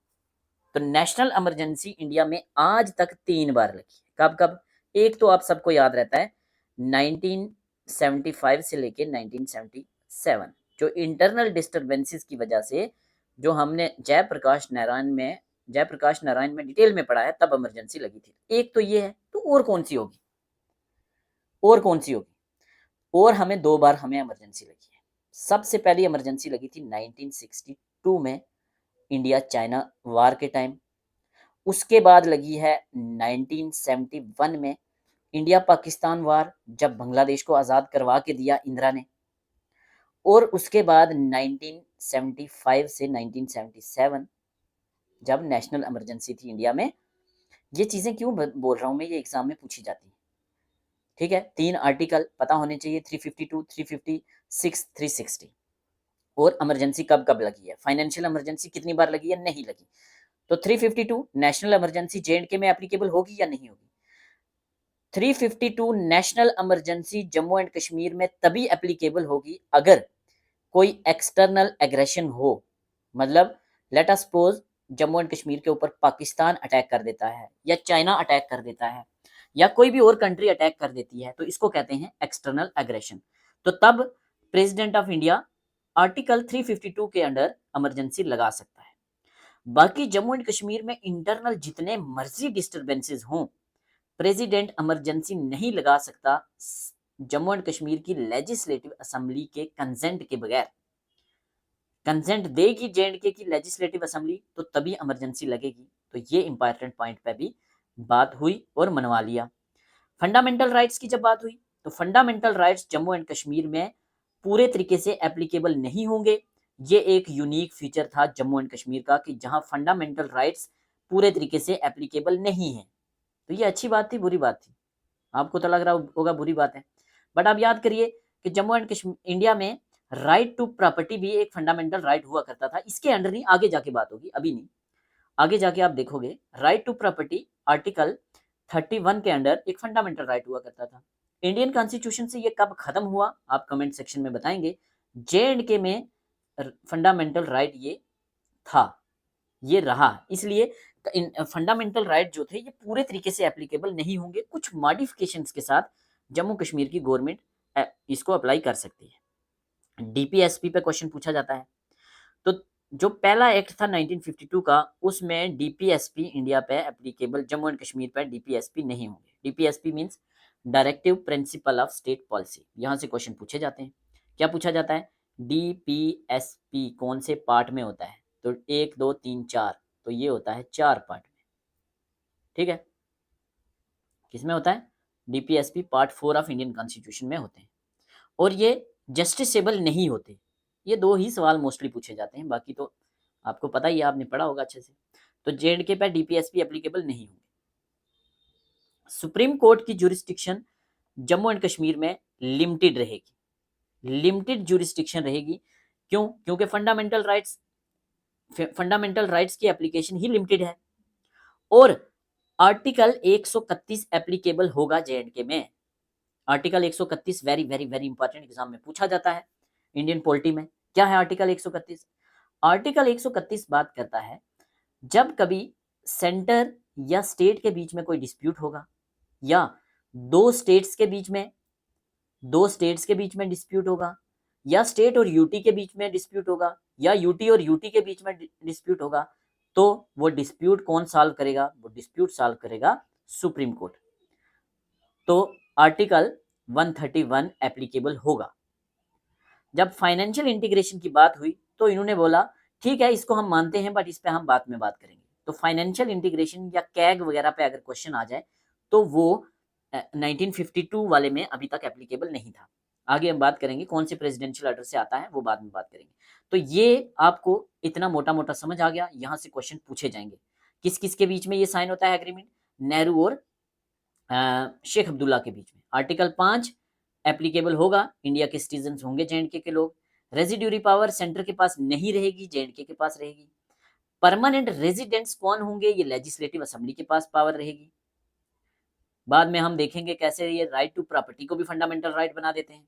तो नेशनल इमरजेंसी इंडिया में आज तक 3 बार लगी है। कब कब? एक तो आप सबको याद रहता है 1975 से लेके 1977, जो इंटरनल डिस्टरबेंसेस की वजह से, जो हमने जयप्रकाश नारायण में डिटेल में पढ़ा है, तब इमरजेंसी लगी थी। एक तो ये है, तो और कौन सी होगी? और कौन सी होगी? और हमें 2 बार हमें इमरजेंसी लगी है। सबसे पहली इमरजेंसी लगी थी 1962 में, इंडिया चाइना वार के टाइम। उसके बाद लगी है 1971 में, इंडिया पाकिस्तान वार, जब बांग्लादेश को आज़ाद करवा के दिया इंदिरा ने। और उसके बाद 1975 से 1977, जब नेशनल इमरजेंसी थी इंडिया में। ये चीज़ें क्यों बोल रहा हूँ मैं, ये एग्जाम में पूछी जाती है। ठीक है, 3 आर्टिकल पता होने चाहिए, 352, 356, 360। और इमरजेंसी कब कब लगी है? फाइनेंशियल इमरजेंसी कितनी बार लगी है? नहीं लगी। तो 352 नेशनल इमरजेंसी जे&के में एप्लीकेबल होगी या नहीं होगी? 352 national emergency Jammu and Kashmir में तभी एप्लीकेबल होगी अगर कोई एक्सटर्नल एग्रेशन हो। मतलब let us suppose Jammu and Kashmir के ऊपर पाकिस्तान अटैक कर देता है, या चाइना अटैक कर देता है, या कोई भी और कंट्री अटैक कर देती है, तो इसको कहते हैं एक्सटर्नल एग्रेशन। तो तब प्रेसिडेंट ऑफ इंडिया आर्टिकल 352 के अंडर इमरजेंसी लगा सकता है। बाकी जम्मू एंड कश्मीर में इंटरनल जितने मर्जी डिस्टरबेंसेस हों, प्रेसिडेंट इमरजेंसी नहीं लगा सकता जम्मू एंड कश्मीर की लेजिस्लेटिव असेंबली के कंसेंट के बगैर। कंसेंट देगी जे&के की लेजिस्लेटिव असेंबली, तो तभी इमरजेंसी लगेगी। तो ये इंपॉर्टेंट पॉइंट पे भी बात हुई और मनवा लिया। फंडामेंटल राइट्स की जब बात हुई, तो fundamental rights Jammu and Kashmir में पूरे तरीके से एप्लीकेबल नहीं होंगे। ये एक यूनिक फीचर था जम्मू एंड कश्मीर का, कि जहां फंडामेंटल राइट्स पूरे तरीके से एप्लीकेबल नहीं है। तो ये अच्छी बात थी, बुरी बात थी? आपको तो लग रहा होगा बुरी बात है, बट आप याद करिए कि जम्मू एंड कश्मीर इंडिया में राइट टू प्रॉपर्टी भी एक फंडामेंटल राइट हुआ करता था। इसके अंडर नहीं, आगे जाके बात होगी, अभी नहीं, आगे जाके आप देखोगे राइट टू प्रॉपर्टी आर्टिकल 31 के अंडर एक फंडामेंटल राइट हुआ करता था। इंडियन कॉन्स्टिट्यूशन से ये कब खत्म हुआ, आप कमेंट सेक्शन में बताएंगे। जे&के में फंडामेंटल राइट ये था, ये रहा, इसलिए फंडामेंटल राइट जो थे ये पूरे तरीके से एप्लीकेबल नहीं होंगे। कुछ मॉडिफिकेशंस के साथ जम्मू कश्मीर की गवर्नमेंट इसको अप्लाई कर सकती है। डीपीएसपी पे क्वेश्चन पूछा जाता है, तो जो पहला एक्ट था 1952 का, उसमें डीपीएसपी इंडिया पे एप्लीकेबल, जम्मू एंड कश्मीर पे डीपीएसपी नहीं होंगे। DPSP means directive principle of state policy. यहां से क्वेश्चन पूछे जाते हैं। क्या पूछा जाता है? डीपीएसपी कौन से पार्ट में होता है? तो 1 2 3 4, तो ये होता है 4 पार्ट में। ठीक है, किसमें होता है? DPSP part 4 of Indian constitution में होते हैं, और ये जस्टिसेबल नहीं होते। ये 2 ही सवाल मोस्टली पूछे जाते हैं, बाकी तो आपको पता ही है, आपने पढ़ा होगा अच्छे से। तो जे&के पे डीपीएसपी एप्लीकेबल नहीं होंगे। सुप्रीम कोर्ट की जुरिस्डिक्शन जम्मू एंड कश्मीर में लिमिटेड रहेगी, लिमिटेड जुरिस्डिक्शन रहेगी। क्यों? क्योंकि फंडामेंटल राइट्स की एप्लीकेशन ही लिमिटेड है, और आर्टिकल 131 एप्लीकेबल होगा जे&के में। Article 131 very very very important, exam में पूछा जाता है इंडियन पॉलिटी में। क्या है आर्टिकल 131? आर्टिकल 131 बात करता है जब कभी सेंटर या स्टेट के बीच में कोई डिस्प्यूट होगा, या दो स्टेट्स के बीच में डिस्प्यूट होगा, या स्टेट और यूटी के बीच में डिस्प्यूट होगा, या यूटी और यूटी के बीच में डिस्प्यूट होगा, तो वो डिस्प्यूट कौन सॉल्व करेगा? वो डिस्प्यूट सॉल्व करेगा सुप्रीम कोर्ट। तो आर्टिकल 131 एप्लीकेबल होगा। जब फाइनेंशियल इंटीग्रेशन की बात हुई तो इन्होंने बोला ठीक है, इसको हम मानते हैं, बट इस पे हम बाद में बात करेंगे। तो फाइनेंशियल इंटीग्रेशन या कैग वगैरह पे अगर क्वेश्चन आ जाए तो वो 1952 वाले में अभी तक एप्लीकेबल नहीं था। आगे हम बात करेंगे कौन से प्रेसिडेंशियल ऑर्डर से आता है, वो बाद में बात करेंगे। तो ये आपको इतना मोटा मोटा समझ आ गया। यहाँ से क्वेश्चन पूछे जाएंगे किस किस के बीच में ये साइन होता है एग्रीमेंट? नेहरू और शेख अब्दुल्ला के बीच में। आर्टिकल 5 एप्लीकेबल होगा, इंडिया के सिटीजन होंगे जेएंडके के लोग। रेजिड्यूरी पावर सेंटर के पास नहीं रहेगी, जेएंडके के पास रहेगी। परमानेंट रेजिडेंट्स कौन होंगे? ये लेजिस्लेटिव असेंबली के पास पावर रहेगी। बाद में हम देखेंगे कैसे ये राइट टू प्रॉपर्टी को भी फंडामेंटल राइट बना देते हैं।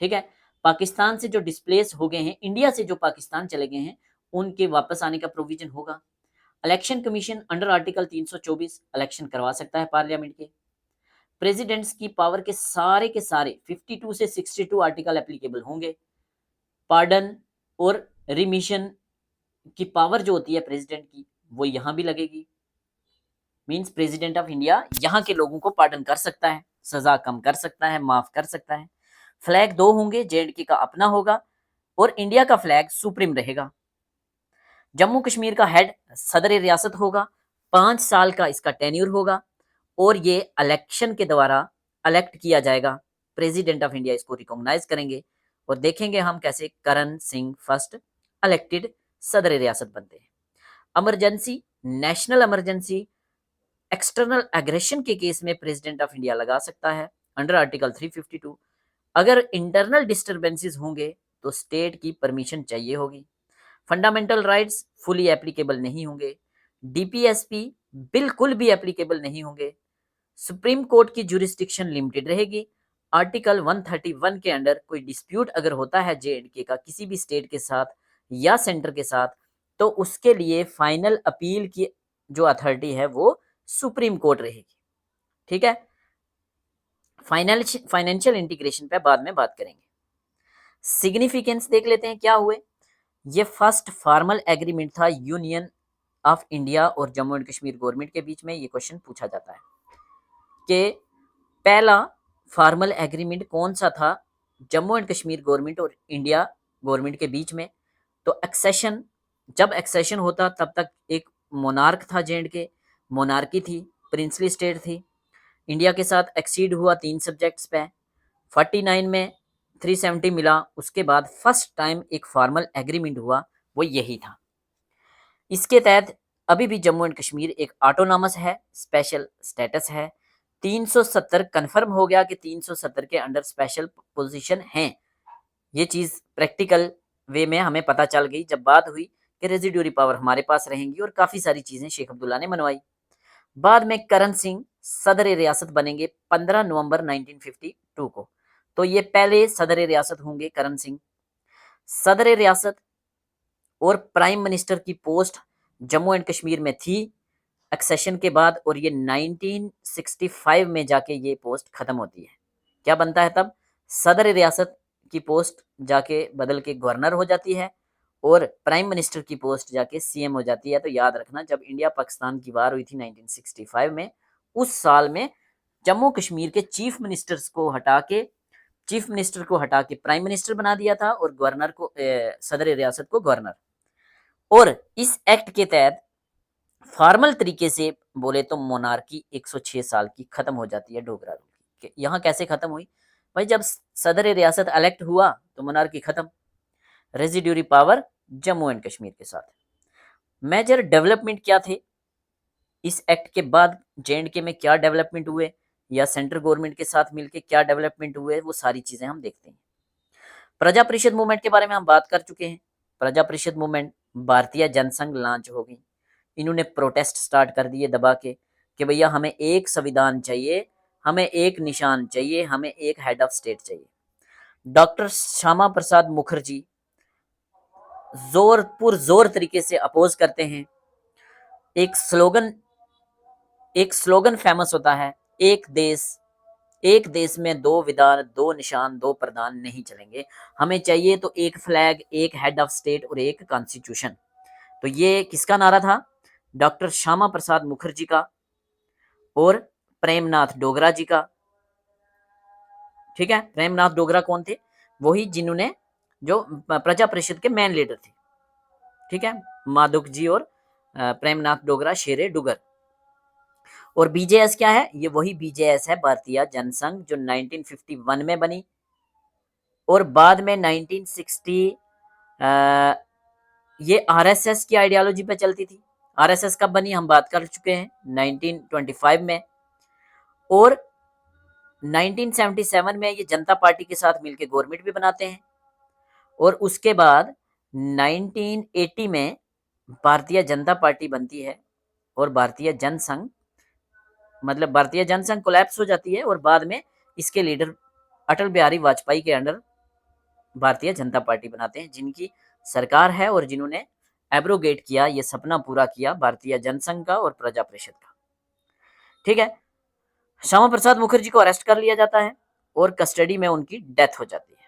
ठीक है, पाकिस्तान से जो डिस्प्लेस हो गए हैं, इंडिया से जो पाकिस्तान चले गए हैं, उनके वापस आने का प्रोविजन होगा। Election commission under article 324 election करवा सकता है पार्लियामेंट के। प्रेसिडेंट्स की पावर के सारे 52 से 62 आर्टिकल एप्लीकेबल होंगे। पार्डन और रिमिशन की पावर जो होती है प्रेसिडेंट की, वो यहां भी लगेगी। मींस प्रेसिडेंट ऑफ इंडिया यहां के लोगों को पार्डन कर सकता है, सजा कम कर सकता है, माफ कर सकता है। फ्लैग दो होंगे, जेएंडके का अपना होगा और इंडिया का फ्लैग सुप्रीम रहेगा। जम्मू कश्मीर का हेड सदर रियासत होगा, 5 साल का इसका टेन्यूर होगा और ये इलेक्शन के द्वारा इलेक्ट किया जाएगा। प्रेसिडेंट ऑफ इंडिया इसको रिकॉग्नाइज करेंगे और देखेंगे हम कैसे करण सिंह फर्स्ट इलेक्टेड सदर रियासत बनते हैं। Emergency, national emergency external aggression के केस में प्रेसिडेंट ऑफ इंडिया लगा सकता है अंडर आर्टिकल 352। अगर इंटरनल डिस्टर्बेंसेस होंगे तो स्टेट की परमिशन चाहिए होगी। फंडामेंटल राइट्स फुली एप्लीकेबल नहीं होंगे। डीपीएसपी बिल्कुल भी एप्लीकेबल नहीं होंगे। सुप्रीम कोर्ट की जुरिस्डिक्शन लिमिटेड रहेगी। आर्टिकल 131 के अंडर कोई डिस्प्यूट अगर होता है जेएंडके का किसी भी स्टेट के साथ या सेंटर के साथ, तो उसके लिए फाइनल अपील की जो अथॉरिटी है वो सुप्रीम कोर्ट रहेगी। ठीक है, फाइनेंशियल इंटीग्रेशन पे बाद में बात करेंगे। सिग्निफिकेंस देख लेते हैं क्या हुए। ये फर्स्ट फॉर्मल एग्रीमेंट था यूनियन ऑफ इंडिया और जम्मू एंड कश्मीर गवर्नमेंट के बीच में। ये क्वेश्चन पूछा जाता है कि पहला फॉर्मल एग्रीमेंट कौन सा था जम्मू एंड कश्मीर गवर्नमेंट और इंडिया गवर्नमेंट के बीच में? तो एक्सेशन, जब एक्सेशन होता तब तक एक मोनार्क था, जेएंडके मोनार्की थी, प्रिंसली स्टेट थी। इंडिया के साथ एक्सीड हुआ 3 सब्जेक्ट्स पे। 49 में 370 मिला, उसके बाद फर्स्ट टाइम एक फॉर्मल एग्रीमेंट हुआ, वो यही था। इसके तहत अभी भी जम्मू एंड कश्मीर एक ऑटोनॉमस है, स्पेशल स्टेटस है। 370 कंफर्म हो गया कि 370 के अंडर स्पेशल पोजीशन है। ये चीज प्रैक्टिकल वे में हमें पता चल गई जब बात हुई कि रेजिड्यूरी पावर हमारे पास रहेंगी और काफी सारी चीजें शेख अब्दुल्ला ने मनवाई। बाद में करण सिंह सदर रियासत बनेंगे 15 नवंबर 1952 को। तो ये पहले सदर रियासत होंगे करण सिंह। सदर रियासत और प्राइम मिनिस्टर की पोस्ट जम्मू एंड कश्मीर में थी एक्सेशन के बाद, और ये 1965 में जाके ये पोस्ट खत्म होती है। क्या बनता है तब? सदर रियासत की पोस्ट जाके बदल के गवर्नर हो जाती है और प्राइम मिनिस्टर की पोस्ट जाके सीएम हो जाती है। तो याद रखना, जब इंडिया पाकिस्तान की वार हुई थी 1965 में, उस साल में जम्मू कश्मीर के चीफ मिनिस्टर को हटा के प्राइम मिनिस्टर बना दिया था और गवर्नर को सदर रियासत को गवर्नर। और इस एक्ट के तहत फॉर्मल तरीके से बोले तो मोनार्की 106 साल की खत्म हो जाती है डोगरा रूल की। यहाँ कैसे खत्म हुई भाई? जब सदर रियासत इलेक्ट हुआ तो मोनार्की खत्म, residuary power Jammu and Kashmir के साथ। मेजर डेवलपमेंट क्या थे इस एक्ट के बाद? जेएंडके में क्या डेवलपमेंट हुए या सेंट्रल गवर्नमेंट के साथ मिलकर क्या डेवलपमेंट हुए, वो सारी चीजें हम देखते हैं। प्रजा परिषद मूवमेंट के बारे में हम बात कर चुके हैं। प्रजा परिषद मूवमेंट भारतीय जनसंघ लॉन्च हो गई। इन्होंने प्रोटेस्ट स्टार्ट कर दिए दबा के कि भैया हमें एक संविधान चाहिए, हमें एक निशान चाहिए, हमें एक हेड ऑफ स्टेट चाहिए। डॉक्टर श्यामा प्रसाद मुखर्जी पुरजोर तरीके से अपोज करते हैं। एक स्लोगन फेमस होता है, एक देश में दो विधान, दो निशान, दो प्रधान नहीं चलेंगे, हमें चाहिए तो एक फ्लैग, एक हेड ऑफ स्टेट और एक कॉन्स्टिट्यूशन। तो ये किसका नारा था? डॉक्टर श्यामा प्रसाद मुखर्जी का और प्रेमनाथ डोगरा जी का। ठीक है, प्रेमनाथ डोगरा कौन थे? वही जिन्होंने जो प्रजा परिषद के मेन लीडर थे। ठीक है, माधुक जी और प्रेमनाथ डोगरा शेरे डुगर। और बीजेएस क्या है? ये वही बीजेएस है, भारतीय जनसंघ, जो 1951 में बनी और बाद में 1960 ये आरएसएस की आइडियोलॉजी पे चलती थी। आरएसएस कब बनी हम बात कर चुके हैं, 1925 में। और 1977 में ये जनता पार्टी के साथ मिलकर गवर्नमेंट भी बनाते हैं। और उसके बाद 1980 में भारतीय जनता पार्टी बनती है और भारतीय जनसंघ, मतलब भारतीय जनसंघ कोलैप्स हो जाती है और बाद में इसके लीडर अटल बिहारी वाजपेयी के अंडर भारतीय जनता पार्टी बनाते हैं, जिनकी सरकार है और जिन्होंने एब्रोगेट किया, ये सपना पूरा किया भारतीय जनसंघ का और प्रजा परिषद का। ठीक है, श्यामा प्रसाद मुखर्जी को अरेस्ट कर लिया जाता है और कस्टडी में उनकी डेथ हो जाती है।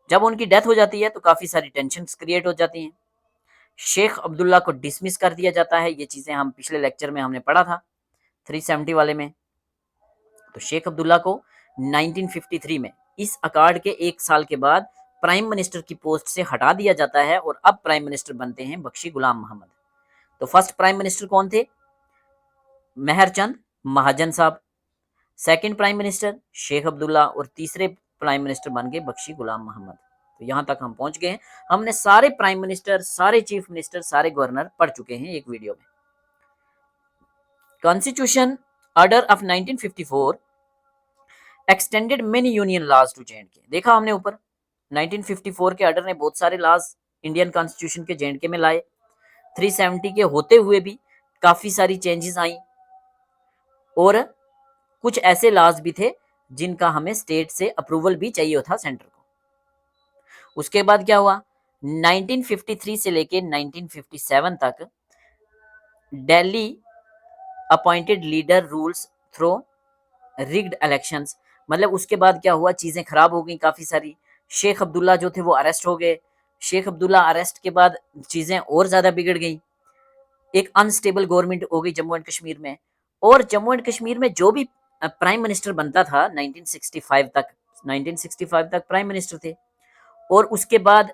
जब उनकी डेथ हो जाती है तो काफी सारी टेंशन क्रिएट हो जाती हैं। शेख अब्दुल्ला को डिसमिस कर दिया जाता है। ये चीजें हम पिछले लेक्चर में हमने पढ़ा था 370 वाले में। तो शेख अब्दुल्ला को 1953 में इस अकॉर्ड के एक साल के बाद प्राइम मिनिस्टर की पोस्ट से हटा दिया जाता है और अब प्राइम मिनिस्टर बनते हैं बख्शी गुलाम मोहम्मद। तो फर्स्ट प्राइम मिनिस्टर कौन थे? मेहरचंद महाजन साहब। Second prime minister Sheikh Abdullah और तीसरे प्राइम मिनिस्टर बन गए बख्शी गुलाम मोहम्मद। तो यहां तक हम पहुंच गए हैं। हमने सारे प्राइम मिनिस्टर, सारे चीफ मिनिस्टर, सारे गवर्नर पढ़ चुके हैं एक वीडियो में। Constitution order of 1954 extended many union laws to J and K. देखा हमने ऊपर 1954 के ऑर्डर ने बहुत सारे लॉज इंडियन कॉन्स्टिट्यूशन के जेएंडके में लाए। 370 के होते हुए भी काफी सारी चेंजेस आई और कुछ ऐसे लॉज भी थे जिनका हमें स्टेट से अप्रूवल भी चाहिए था सेंटर को। उसके बाद क्या हुआ? 1953 से लेके 1957 तक Delhi appointed leader rules through rigged elections. मतलब उसके बाद क्या हुआ, चीजें खराब हो गई काफी सारी। शेख अब्दुल्ला जो थे वो अरेस्ट हो गए। शेख अब्दुल्ला अरेस्ट के बाद चीजें और ज्यादा बिगड़ गई। एक अनस्टेबल गवर्नमेंट हो गई जम्मू एंड कश्मीर में। और जम्मू एंड कश्मीर में जो भी प्राइम मिनिस्टर बनता था 1965 तक प्राइम मिनिस्टर थे। और उसके बाद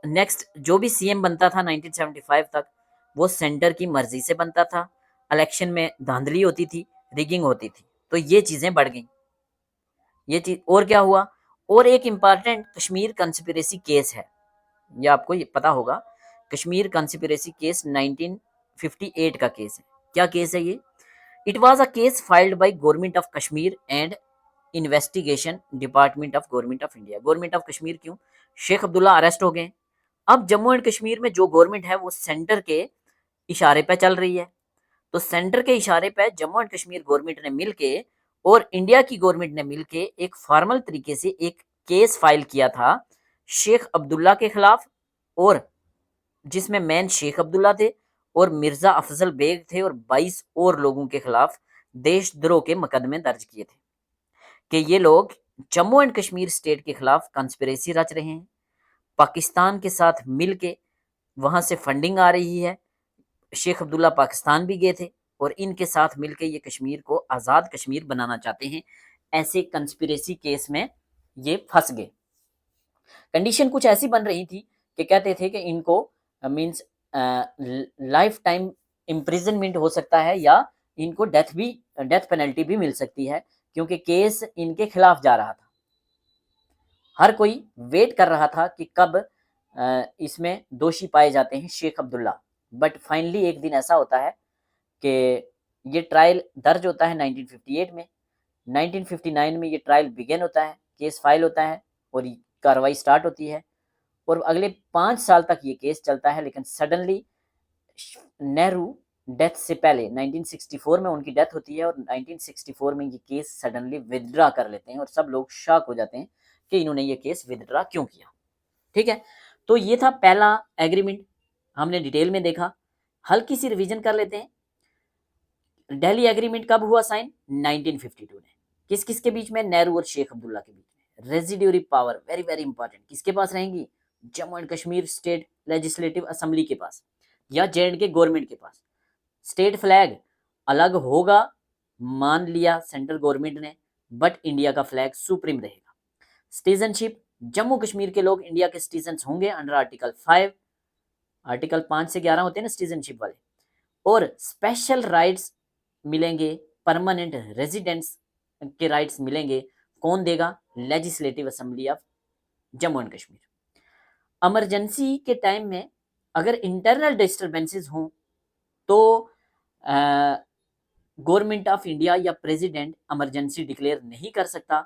नेक्स्ट जो भी सीएम बनता था 1975 तक वो सेंटर की मर्जी से बनता था। इलेक्शन में धांधली होती थी, रिगिंग होती थी। तो ये चीजें बढ़ गई। ये चीज और क्या हुआ, और एक इंपॉर्टेंट कश्मीर कंस्पिरेसी केस है, ये आपको ये पता होगा। कश्मीर कंस्पिरेसी केस 1958 का केस है। क्या केस है ये? It was a case filed by government of Kashmir and investigation department of government of India. Government of Kashmir क्यों? शेख अब्दुल्ला अरेस्ट हो गए। अब जम्मू एंड कश्मीर में जो गवर्नमेंट है वो सेंटर के इशारे पे चल रही है। तो सेंटर के इशारे पे जम्मू एंड कश्मीर गवर्नमेंट ने मिलके और इंडिया की गवर्नमेंट ने मिलके एक फॉर्मल तरीके से एक केस फाइल किया था शेख अब्दुल्ला के खिलाफ, और जिसमें मेन शेख अब्दुल्ला थे और मिर्जा अफजल बेग थे और 22 और लोगों के खिलाफ देशद्रोह के मुकदमे दर्ज किए थे कि ये लोग जम्मू एंड कश्मीर स्टेट के खिलाफ कंस्पिरेसी रच रहे हैं, पाकिस्तान के साथ मिलके वहां से फंडिंग आ रही है। शेख अब्दुल्ला पाकिस्तान भी गए थे और इनके साथ मिलके ये कश्मीर को आज़ाद कश्मीर बनाना चाहते हैं। ऐसे कंस्पिरेसी केस में ये फंस गए। कंडीशन कुछ ऐसी बन रही थी कि कहते थे कि इनको मींस लाइफ टाइम इम्प्रिजनमेंट हो सकता है या इनको डेथ पेनल्टी भी मिल सकती है, क्योंकि केस इनके खिलाफ जा रहा था। हर कोई वेट कर रहा था कि कब इसमें दोषी पाए जाते हैं शेख अब्दुल्ला। बट फाइनली एक दिन ऐसा होता है कि ये ट्रायल दर्ज होता है 1958 में। 1959 में ये ट्रायल बिगिन होता है, केस फाइल होता है और कार्रवाई स्टार्ट होती है और अगले 5 साल तक ये केस चलता है। लेकिन सडनली नेहरू डेथ से पहले 1964 में उनकी डेथ होती है और 1964 में ये केस सडनली विदड्रॉ कर लेते हैं और सब लोग शॉक हो जाते हैं कि इन्होंने ये केस विदड्रा क्यों किया। ठीक है, तो ये था पहला एग्रीमेंट, हमने डिटेल में देखा। हल्की सी रिवीजन कर लेते हैं। दिल्ली एग्रीमेंट कब हुआ साइन? 1952 में। किस किस के बीच में? नेहरू और शेख अब्दुल्ला के बीच में। Residuary power very very important, किसके पास रहेंगी? Jammu and Kashmir state legislative assembly के पास या J&K गवर्नमेंट के पास। स्टेट फ्लैग अलग होगा, मान लिया सेंट्रल गवर्नमेंट ने, बट इंडिया का फ्लैग सुप्रीम रहेगा। सिटीजनशिप, जम्मू कश्मीर के लोग इंडिया के सिटीजन होंगे अंडर आर्टिकल 5, आर्टिकल 5 से 11 होते हैं ना सिटीजनशिप वाले। और स्पेशल राइट्स मिलेंगे, परमानेंट रेजिडेंट्स के राइट्स मिलेंगे। कौन देगा? Legislative assembly of Jammu and Kashmir. Emergency के टाइम में अगर इंटरनल डिस्टर्बेंसेस हों तो गवर्नमेंट ऑफ इंडिया या प्रेसिडेंट इमरजेंसी डिक्लेयर नहीं कर सकता,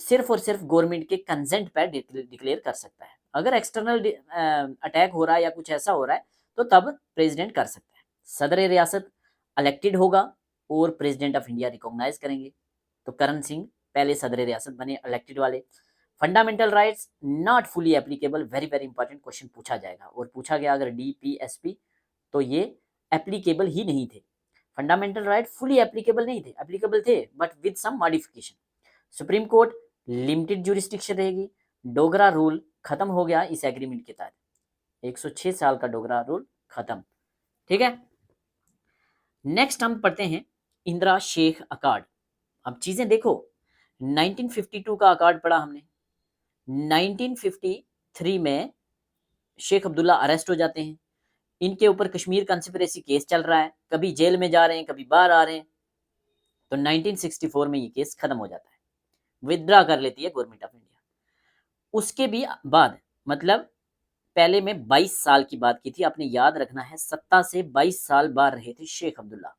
सिर्फ और सिर्फ गवर्नमेंट के कंसेंट पर डिक्लेयर कर सकता है। अगर एक्सटर्नल अटैक हो रहा है या कुछ ऐसा हो रहा है तो तब प्रेसिडेंट कर सकता है। सदर रियासत इलेक्टेड होगा और प्रेसिडेंट ऑफ इंडिया रिकॉग्नाइज करेंगे। तो करण सिंह पहले सदर रियासत बने इलेक्टेड वाले। Fundamental rights not fully applicable, very very important question पूछा जाएगा, और पूछा गया अगर DPSP तो ये एप्लीकेबल ही नहीं थे। फंडामेंटल राइट फुली एप्लीकेबल नहीं थे, एप्लीकेबल थे but with some modification. Supreme court limited jurisdiction रहेगी। डोगरा रूल खत्म हो गया इस एग्रीमेंट के तहत, 106 साल का डोगरा रूल खत्म। ठीक है, नेक्स्ट हम पढ़ते हैं इंदिरा शेख अकॉर्ड। अब चीजें देखो, 1952 का अकॉर्ड पढ़ा हमने, 1953 में शेख अब्दुल्ला अरेस्ट हो जाते हैं। इनके ऊपर कश्मीर कंस्पिरेसी केस चल रहा है, कभी जेल में जा रहे हैं कभी बाहर आ रहे हैं। तो 1964 में ये केस खत्म हो जाता है, विथड्रा कर लेती है गवर्नमेंट ऑफ इंडिया। उसके भी बाद मतलब पहले में 22 साल की बात की थी, आपने याद रखना है, सत्ता से 22 साल बाहर रहे थे शेख अब्दुल्ला।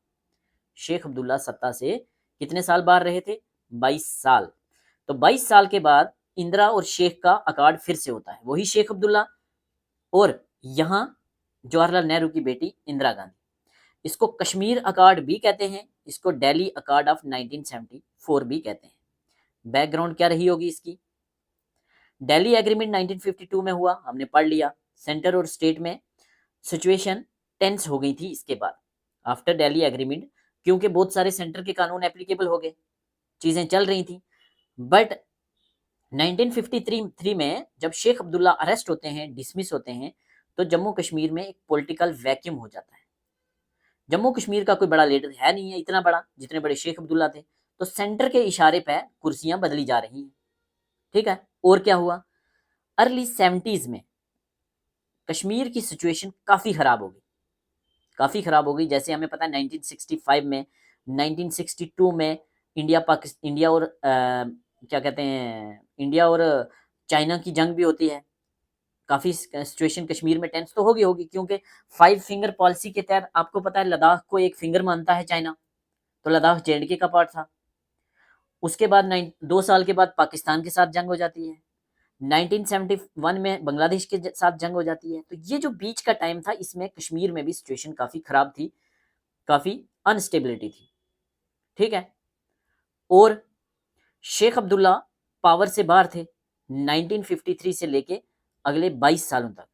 शेख अब्दुल्ला सत्ता से कितने साल बाहर रहे थे? 22 साल। तो 22 साल के बाद इंदिरा और शेख का अकॉर्ड फिर से होता है, वही शेख अब्दुल्ला और यहाँ जवाहरलाल नेहरू की बेटी इंदिरा गांधी। इसको कश्मीर अकॉर्ड भी कहते हैं, इसको दिल्ली अकॉर्ड ऑफ 1974 भी कहते हैं। बैकग्राउंड क्या रही होगी इसकी? दिल्ली एग्रीमेंट 1952 में हुआ, हमने पढ़ लिया। सेंटर और स्टेट में सिचुएशन टेंस हो गई थी इसके बाद, आफ्टर दिल्ली एग्रीमेंट, क्योंकि बहुत सारे सेंटर के कानून एप्लीकेबल हो गए, चीजें चल रही थी। बट 1953 में जब शेख अब्दुल्ला अरेस्ट होते हैं, डिसमिस होते हैं, तो जम्मू कश्मीर में एक पॉलिटिकल वैक्यूम हो जाता है। जम्मू कश्मीर का कोई बड़ा लीडर है नहीं है इतना बड़ा जितने बड़े शेख अब्दुल्ला थे, तो सेंटर के इशारे पर कुर्सियां बदली जा रही हैं। ठीक है, और क्या हुआ? अर्ली 70s में कश्मीर की सिचुएशन काफी खराब हो गई, काफी खराब हो गई। जैसे हमें पता है 1965 में, 1962 में इंडिया और क्या कहते हैं, इंडिया और चाइना की जंग भी होती है। काफी सिचुएशन कश्मीर में टेंस तो होगी क्योंकि 5 फिंगर पॉलिसी के तहत आपको पता है लद्दाख को एक फिंगर मानता है चाइना, तो लद्दाख J&K का पार्ट था। उसके बाद 2 साल के बाद पाकिस्तान के साथ जंग हो जाती है, 1971 में बांग्लादेश के साथ जंग हो जाती है। तो ये जो बीच का टाइम था, इसमें कश्मीर में भी सिचुएशन काफी खराब थी, काफी अनस्टेबिलिटी थी। ठीक है, और शेख अब्दुल्ला पावर से बाहर थे 1953 से लेके अगले 22 सालों तक,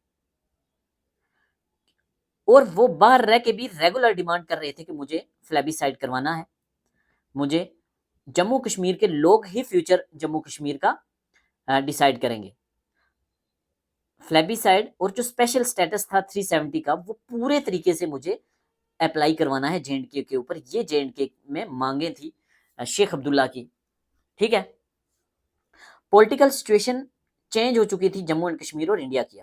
और वो बाहर रह के भी रेगुलर डिमांड कर रहे थे कि मुझे फ्लेबिसाइड करवाना है, मुझे जम्मू कश्मीर के लोग ही फ्यूचर जम्मू कश्मीर का डिसाइड करेंगे। फ्लेबिसाइड और जो स्पेशल स्टेटस था 370 का, वो पूरे तरीके से मुझे अप्लाई करवाना है J&K के ऊपर। ये J&K में मांगे थी शेख अब्दुल्ला की। ठीक है, पॉलिटिकल सिचुएशन चेंज हो चुकी थी जम्मू एंड कश्मीर और इंडिया की।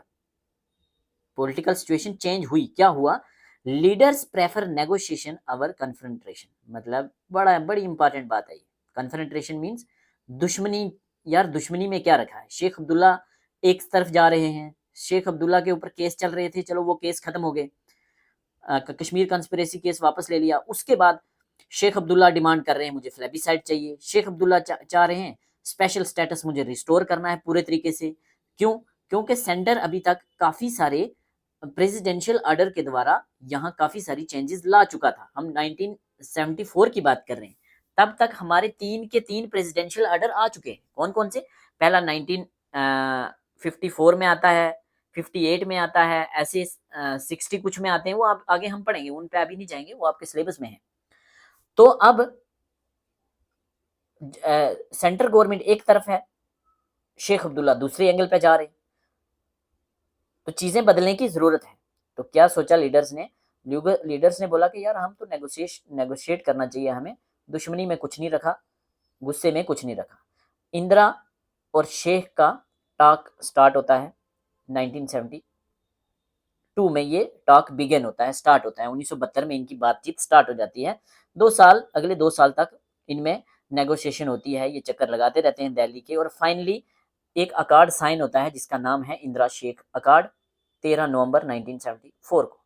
पॉलिटिकल सिचुएशन चेंज हुई, क्या हुआ? लीडर्स प्रेफर नेगोशिएशन अवर कन्फ्रंट्रेशन। मतलब बड़ी इंपॉर्टेंट बात है ये। कन्फ्रंट्रेशन मींस दुश्मनी। यार दुश्मनी में क्या रखा है? शेख अब्दुल्ला एक तरफ जा रहे हैं, शेख अब्दुल्ला के ऊपर केस चल रहे थे, चलो वो केस खत्म हो गए, कश्मीर कंस्पिरेसी केस वापस ले लिया। उसके बाद शेख अब्दुल्ला डिमांड कर रहे हैं मुझे फ्लेबिसाइड चाहिए, शेख अब्दुल्ला चाह रहे हैं स्पेशल स्टेटस मुझे रिस्टोर करना है पूरे तरीके से। क्यों? क्योंकि सेंटर अभी तक काफी सारे प्रेसिडेंशियल ऑर्डर के द्वारा यहाँ काफी सारी चेंजेस ला चुका था। हम 1974 की बात कर रहे हैं, तब तक हमारे 3 के 3 प्रेसिडेंशियल ऑर्डर आ चुके हैं। कौन कौन से? पहला 1954 में आता है, 58 में आता है, ऐसे 60 कुछ में आते हैं, वो आप आगे हम पढ़ेंगे, उन पे अभी नहीं जाएंगे, वो आपके सिलेबस में है। तो अब सेंट्रल गवर्नमेंट एक तरफ है, शेख अब्दुल्ला दूसरे एंगल पे जा रहे हैं, तो चीजें बदलने की जरूरत है। तो क्या सोचा लीडर्स ने? लीडर्स ने बोला कि यार हम तो नेगोशिएट करना चाहिए, हमें दुश्मनी में कुछ नहीं रखा, गुस्से में कुछ नहीं रखा। इंदिरा और शेख का टॉक स्टार्ट होता है 1972 में, ये टॉक बिगेन होता है, स्टार्ट होता है 1972 में इनकी बातचीत स्टार्ट हो जाती है। 2 साल, अगले 2 साल तक इनमें नेगोशिएशन होती है, ये चक्कर लगाते रहते हैं दिल्ली के, और फाइनली एक अकॉर्ड साइन होता है जिसका नाम है इंदिरा शेख अकॉर्ड, 13 नवंबर 1974 को।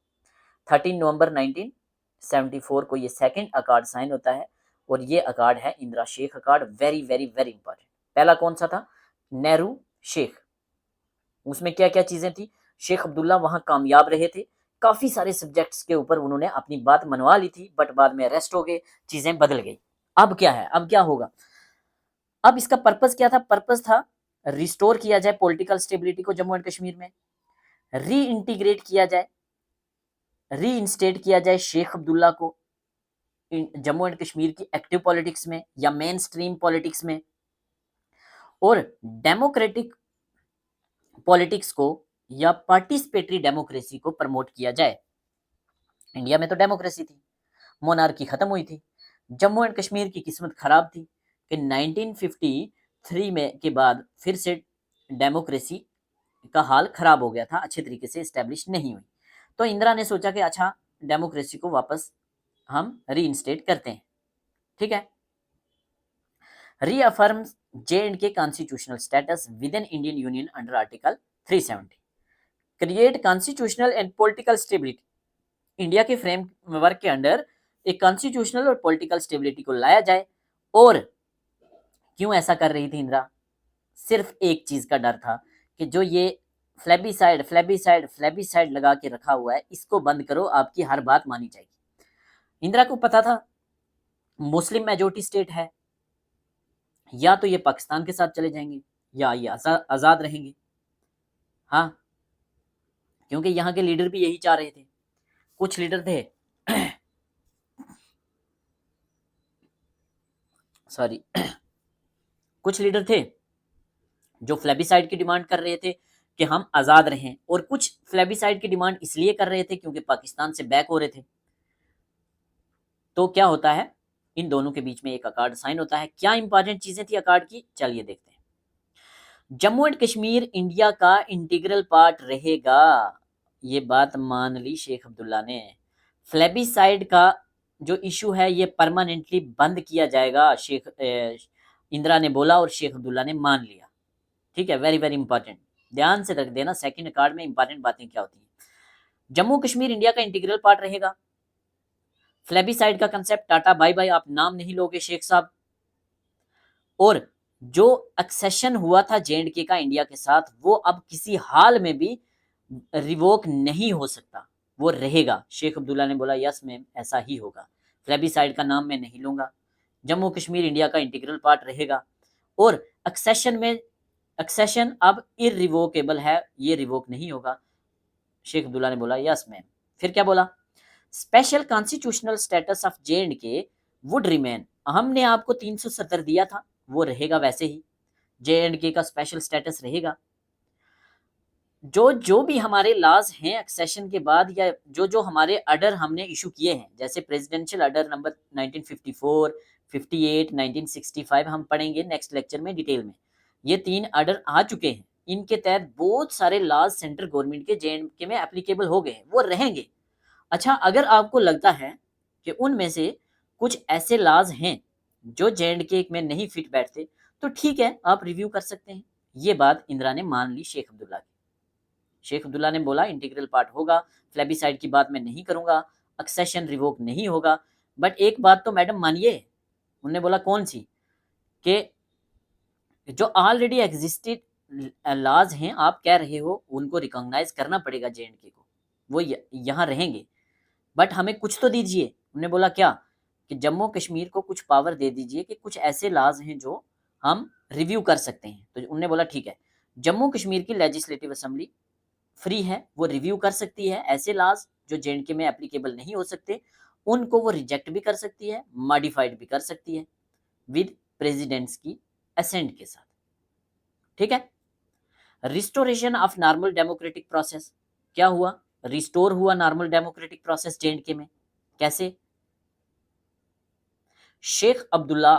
13 नवंबर 1974 को ये सेकंड अकॉर्ड साइन होता है, और ये अकॉर्ड है Indira Sheikh accord. Very very very important. पहला कौन सा था? नेहरू शेख। उसमें क्या क्या चीजें थी? शेख अब्दुल्ला वहां कामयाब रहे थे, काफी सारे सब्जेक्ट्स के ऊपर उन्होंने अपनी बात मनवा ली थी, बट बाद में अरेस्ट हो गए, चीजें बदल गई। अब क्या है? अब क्या होगा? अब इसका पर्पस क्या था? पर्पस था रिस्टोर किया जाए पॉलिटिकल स्टेबिलिटी को जम्मू एंड कश्मीर में, री इंटीग्रेट किया जाए, री इंस्टेट किया जाए शेख अब्दुल्ला को जम्मू एंड कश्मीर की एक्टिव पॉलिटिक्स में या मेन स्ट्रीम पॉलिटिक्स में, और डेमोक्रेटिक पॉलिटिक्स को या पार्टिसिपेटरी डेमोक्रेसी को प्रमोट किया जाए। इंडिया में तो डेमोक्रेसी थी, मोनार्की खत्म हुई थी। जम्मू एंड कश्मीर की किस्मत खराब थी कि 1953 में के बाद फिर से डेमोक्रेसी का हाल खराब हो गया था, अच्छे तरीके से इस्टेब्लिश नहीं हुई। तो इंदिरा ने सोचा कि अच्छा डेमोक्रेसी को वापस हम रीइंस्टेट करते हैं, ठीक है। रीअफर्म्स J&K constitutional status within Indian Union under Article 370, create constitutional and political stability। India के फ्रेमवर्क के अंडर एक कॉन्स्टिट्यूशनल और पॉलिटिकल स्टेबिलिटी को लाया जाए। और क्यों ऐसा कर रही थी इंदिरा? सिर्फ एक चीज का डर था कि जो ये फ्लेबिसाइड लगा के रखा हुआ है, इसको बंद करो, आपकी हर बात मानी जाएगी। इंदिरा को पता था मुस्लिम मेजोरिटी स्टेट है, या तो ये पाकिस्तान के साथ चले जाएंगे या ये आजाद रहेंगे। हाँ, क्योंकि यहाँ के लीडर भी यही चाह रहे थे। कुछ लीडर थे सॉरी कुछ लीडर थे जो फ्लेबिसाइड की डिमांड कर रहे थे कि हम आजाद रहें, और कुछ फ्लेबिसाइड की डिमांड इसलिए कर रहे थे क्योंकि पाकिस्तान से बैक हो रहे थे। तो क्या होता है, इन दोनों के बीच में एक अकॉर्ड साइन होता है। क्या इंपॉर्टेंट चीजें थी अकॉर्ड की, चलिए देखते हैं। जम्मू एंड कश्मीर इंडिया का इंटीग्रल पार्ट रहेगा, ये बात मान ली शेख अब्दुल्ला ने। फ्लेबिसाइड का जो इशू है ये परमानेंटली बंद किया जाएगा, इंदिरा ने बोला और शेख अब्दुल्ला ने मान लिया, ठीक है। वेरी वेरी इंपॉर्टेंट, ध्यान से रख देना, सेकंड अकॉर्ड में इंपॉर्टेंट बातें क्या होती हैं। जम्मू कश्मीर इंडिया का इंटीग्रल पार्ट रहेगा। फ्लेबिसाइड का कंसेप्ट टाटा बाय बाय, आप नाम नहीं लोगे शेख साहब। और जो एक्सेशन हुआ था J&K का इंडिया के साथ, वो अब किसी हाल में भी रिवोक नहीं हो सकता, वो रहेगा। शेख अब्दुल्ला ने बोला यस मैम ऐसा ही होगा, फ्लेबिसाइड का नाम मैं नहीं लूंगा, जम्मू कश्मीर इंडिया का इंटीग्रल पार्ट रहेगा, और एक्सेशन अब इरिवोकेबल है, ये रिवोक नहीं होगा। शेख अब्दुल्ला ने बोला यस मैम। फिर क्या बोला? Special constitutional status of J&K would remain, हमने आपको 370 दिया था, वो रहेगा वैसे ही, J&K का स्पेशल स्टेटस रहेगा। जो भी हमारे लॉज हैं एक्सेशन के बाद, या जो हमारे ऑर्डर हमने इशू किए हैं, जैसे प्रेसिडेंशियल ऑर्डर नंबर 1954, 58, 1965 हम पढ़ेंगे नेक्स्ट लेक्चर में डिटेल में। ये 3 ऑर्डर आ चुके हैं, इनके तहत बहुत सारे लॉज सेंट्रल गवर्नमेंट के J&K में एप्लीकेबल हो गए हैं, वो रहेंगे। अच्छा, अगर आपको लगता है कि उनमें से कुछ ऐसे लॉज हैं जो J&K में नहीं फिट बैठते, तो ठीक है, आप रिव्यू कर सकते हैं। ये बात इंदिरा ने मान ली शेख अब्दुल्ला की। शेख अब्दुल्ला ने बोला इंटीग्रल पार्ट होगा, फ्लेबिसाइड की बात मैं नहीं करूंगा, एक्सेशन रिवोक नहीं होगा। बट एक बात तो मैडम मानिए, उन्होंने बोला कौन सी, कि जो ऑलरेडी एग्जिस्टेड लॉज हैं आप कह रहे हो उनको रिकॉग्नाइज करना पड़ेगा J&K को, वो यहाँ रहेंगे, बट हमें कुछ तो दीजिए। उन्होंने बोला क्या, कि जम्मू कश्मीर को कुछ पावर दे दीजिए कि कुछ ऐसे लाज हैं जो हम रिव्यू कर सकते हैं। तो उन्होंने बोला ठीक है, जम्मू कश्मीर की लेजिस्लेटिव असेंबली फ्री है, वो रिव्यू कर सकती है ऐसे लाज जो जेएंडके में एप्लीकेबल नहीं हो सकते, उनको वो रिजेक्ट भी कर सकती है, मॉडिफाइड भी कर सकती है विद प्रेसिडेंट्स की असेंट के साथ। ठीक है। Restoration of normal democratic process, क्या हुआ, रिस्टोर हुआ नॉर्मल डेमोक्रेटिक प्रोसेस जेएंडके में। कैसे? शेख अब्दुल्ला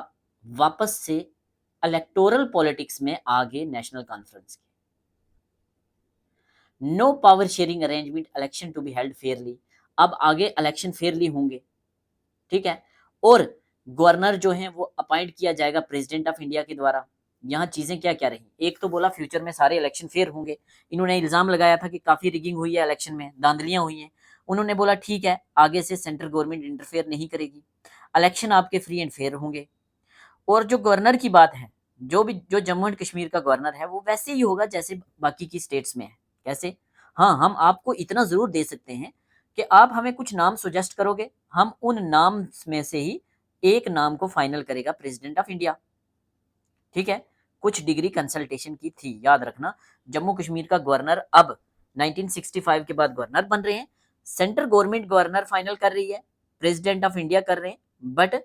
वापस से इलेक्टोरल पॉलिटिक्स में आ गए नेशनल कॉन्फ्रेंस के। No power sharing arrangement, election to be held fairly, अब आगे इलेक्शन फेयरली होंगे। ठीक है। और गवर्नर जो है वो अपॉइंट किया जाएगा प्रेसिडेंट ऑफ इंडिया के द्वारा। यहाँ चीजें क्या क्या रही, एक तो बोला फ्यूचर में सारे इलेक्शन फेयर होंगे। इन्होंने इल्जाम लगाया था कि काफी रिगिंग हुई है इलेक्शन में, धांधलियां हुई हैं। उन्होंने बोला ठीक है, आगे से सेंट्रल गवर्नमेंट इंटरफेयर नहीं करेगी, इलेक्शन आपके फ्री एंड फेयर होंगे। और जो गवर्नर की बात है, जो जम्मू एंड कश्मीर का गवर्नर है वो वैसे ही होगा जैसे बाकी की स्टेट्स में है। कैसे? हाँ, हम आपको इतना जरूर दे सकते हैं कि आप हमें कुछ नाम सुजेस्ट करोगे, हम उन नाम में से ही एक नाम को फाइनल करेगा प्रेसिडेंट ऑफ इंडिया। ठीक है। कुछ डिग्री कंसल्टेशन की थी, याद रखना। जम्मू कश्मीर का गवर्नर अब 1965 के बाद गवर्नर बन रहे हैं, सेंट्रल गवर्नमेंट गवर्नर फाइनल कर रही है, प्रेसिडेंट ऑफ इंडिया कर रहे हैं, बट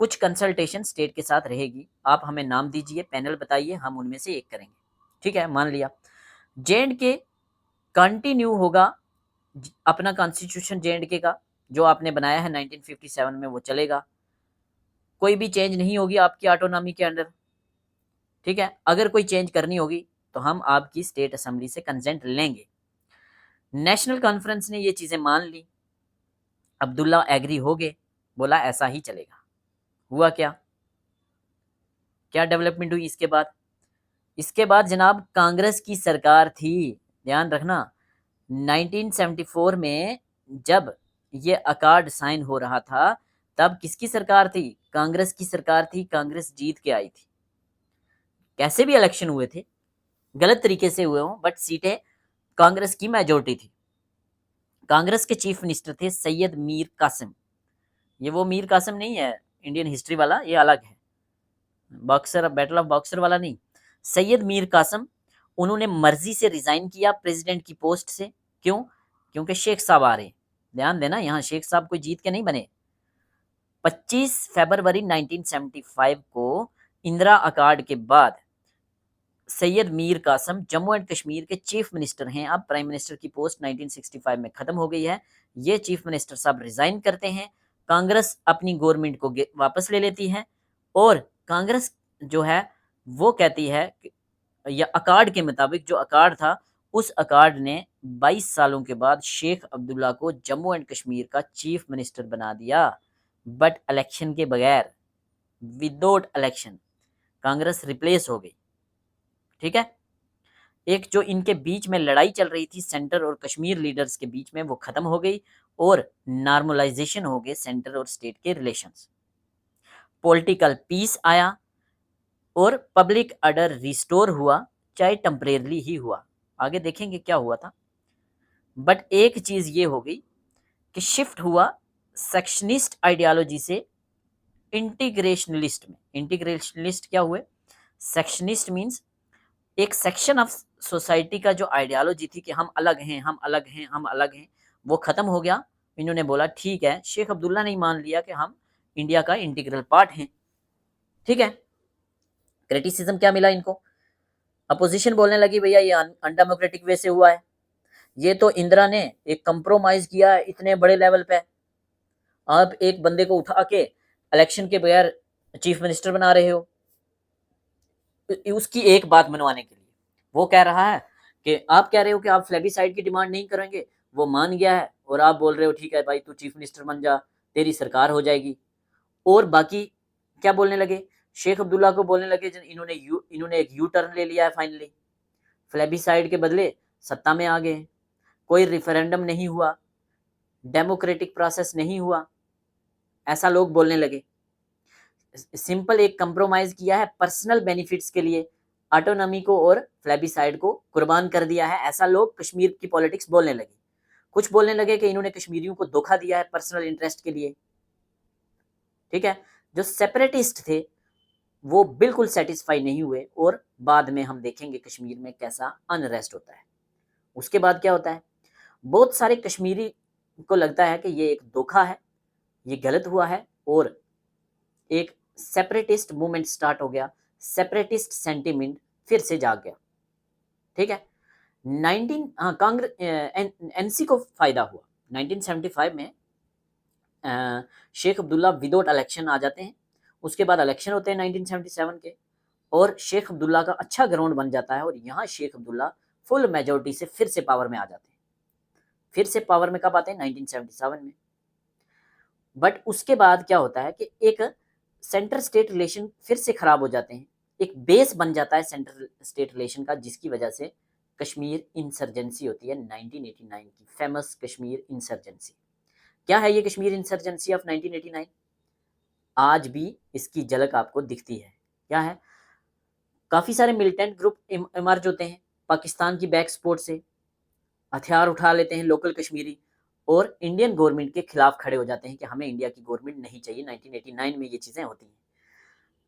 कुछ कंसल्टेशन स्टेट के साथ रहेगी। आप हमें नाम दीजिए, पैनल बताइए, हम उनमें से एक करेंगे। ठीक है, मान लिया। जेएंडके कंटिन्यू होगा अपना कॉन्स्टिट्यूशन, जेएंडके का जो आपने बनाया है 1957 में वो चलेगा, कोई भी चेंज नहीं होगी आपकी ऑटोनॉमी के अंडर। ठीक है। अगर कोई चेंज करनी होगी तो हम आपकी स्टेट असेंबली से कंसेंट लेंगे। नेशनल कॉन्फ्रेंस ने ये चीजें मान ली, अब्दुल्ला एग्री हो गए, बोला ऐसा ही चलेगा। हुआ क्या, क्या डेवलपमेंट हुई इसके बाद? इसके बाद जनाब कांग्रेस की सरकार थी, ध्यान रखना। 1974 में जब ये अकॉर्ड साइन हो रहा था तब किसकी सरकार थी? कांग्रेस की सरकार थी, कांग्रेस जीत के आई थी। कैसे भी इलेक्शन हुए थे, गलत तरीके से हुए हों, बट सीटें कांग्रेस की मेजोरिटी थी। कांग्रेस के चीफ मिनिस्टर थे सैयद मीर कासिम। ये वो मीर कासिम नहीं है इंडियन हिस्ट्री वाला, ये अलग है, बॉक्सर, बैटल ऑफ बॉक्सर वाला नहीं। सैयद मीर कासिम, उन्होंने मर्जी से रिजाइन किया प्रेसिडेंट की पोस्ट से। क्यों? क्योंकि शेख साहब आ रहे। ध्यान देना, यहाँ शेख साहब कोई जीत के नहीं बने। 25 फरवरी 1975 को इंदिरा अकॉर्ड के बाद सैयद मीर कासिम जम्मू एंड कश्मीर के चीफ मिनिस्टर हैं। अब प्राइम मिनिस्टर की पोस्ट 1965 में खत्म हो गई है। ये चीफ मिनिस्टर साहब रिजाइन करते हैं, कांग्रेस अपनी गवर्नमेंट को वापस ले लेती है, और कांग्रेस जो है वो कहती है, या अकॉर्ड के मुताबिक जो अकॉर्ड था, उस अकॉर्ड ने 22 सालों के बाद शेख अब्दुल्ला को जम्मू एंड कश्मीर का चीफ मिनिस्टर बना दिया, बट इलेक्शन के बगैर, विदाउट इलेक्शन कांग्रेस रिप्लेस हो गई। ठीक है। एक जो इनके बीच में लड़ाई चल रही थी सेंटर और कश्मीर लीडर्स के बीच में, वो खत्म हो गई और नॉर्मलाइजेशन हो गए सेंटर और स्टेट के रिलेशंस। पॉलिटिकल पीस आया और पब्लिक ऑर्डर रिस्टोर हुआ, चाहे टेम्परेरली ही हुआ, आगे देखेंगे क्या हुआ था। बट एक चीज ये हो गई कि शिफ्ट हुआ सेक्शनिस्ट आइडियोलॉजी से इंटीग्रेशनलिस्ट में। इंटीग्रेशनलिस्ट क्या हुए? सेक्शनिस्ट मींस एक सेक्शन ऑफ सोसाइटी का जो आइडियोलॉजी थी कि हम अलग हैं, हम अलग हैं, हम अलग हैं, वो खत्म हो गया। इन्होंने बोला ठीक है, शेख अब्दुल्ला ने मान लिया कि हम इंडिया का इंटीग्रल पार्ट हैं। ठीक है। क्रिटिसिज्म क्या मिला इनको? अपोजिशन बोलने लगी भैया ये अनडेमोक्रेटिक वे से हुआ है, ये तो इंदिरा ने एक कंप्रोमाइज किया है इतने बड़े लेवल पे, आप एक बंदे को उठा के इलेक्शन के बगैर चीफ मिनिस्टर बना रहे हो। उसकी एक बात मनवाने के लिए वो कह रहा है कि आप कह रहे हो कि आप फ्लेबिसाइड की डिमांड नहीं करेंगे, वो मान गया है, और आप बोल रहे हो ठीक है भाई तू चीफ मिनिस्टर बन जा, तेरी सरकार हो जाएगी। और बाकी क्या बोलने लगे? शेख अब्दुल्ला को बोलने लगे इन्होंने एक यू टर्न ले लिया है फाइनली, फ्लेबिसाइड के बदले सत्ता में आ गए, कोई रिफरेंडम नहीं हुआ, डेमोक्रेटिक प्रोसेस नहीं हुआ, ऐसा लोग बोलने लगे। सिंपल एक कंप्रोमाइज किया है पर्सनल बेनिफिट्स के लिए, ऑटोनॉमी को और फ्लेबिसाइड को कुर्बान कर दिया है, ऐसा लोग कश्मीर की पॉलिटिक्स बोलने लगे। कुछ बोलने लगे कि इन्होंने कश्मीरियों को धोखा दिया है पर्सनल इंटरेस्ट के लिए। ठीक है। जो सेपरेटिस्ट थे वो बिल्कुल सेटिस्फाई नहीं हुए और बाद में हम देखेंगे कश्मीर में कैसा अनरेस्ट होता है। उसके बाद क्या होता है, बहुत सारे कश्मीरी को लगता है कि ये एक धोखा है, ये गलत हुआ है और एक सेपरेटिस्ट मूवमेंट स्टार्ट हो गया, सेपरेटिस्ट सेंटिमेंट फिर से जाग गया। ठीक है। 19 कांग्रेस एनसी को फायदा हुआ। 1975 में शेख अब्दुल्ला विदाउट इलेक्शन आ जाते हैं। उसके बाद इलेक्शन होते हैं 1977 के और शेख अब्दुल्ला का अच्छा ग्राउंड बन जाता है और यहाँ शेख अब्दुल्ला फुल मेजोरिटी से फिर से पावर में आ जाते हैं। फिर से पावर में कब आते हैं? 1977 में। बट उसके बाद क्या होता है कि एक सेंटर स्टेट रिलेशन फिर से खराब हो जाते हैं, एक बेस बन जाता है सेंटर स्टेट रिलेशन का, जिसकी वजह से कश्मीर इंसर्जेंसी होती है 1989 की, फेमस कश्मीर इंसर्जेंसी। क्या है ये कश्मीर इंसर्जेंसी ऑफ 1989? आज भी इसकी झलक आपको दिखती है। क्या है? काफी सारे मिलिटेंट ग्रुप इमर्ज होते हैं पाकिस्तान की बैक सपोर्ट से, हथियार उठा लेते हैं लोकल कश्मीरी और इंडियन गवर्नमेंट के खिलाफ खड़े हो जाते हैं कि हमें इंडिया की गवर्नमेंट नहीं चाहिए। 1989 में ये चीजें होती हैं।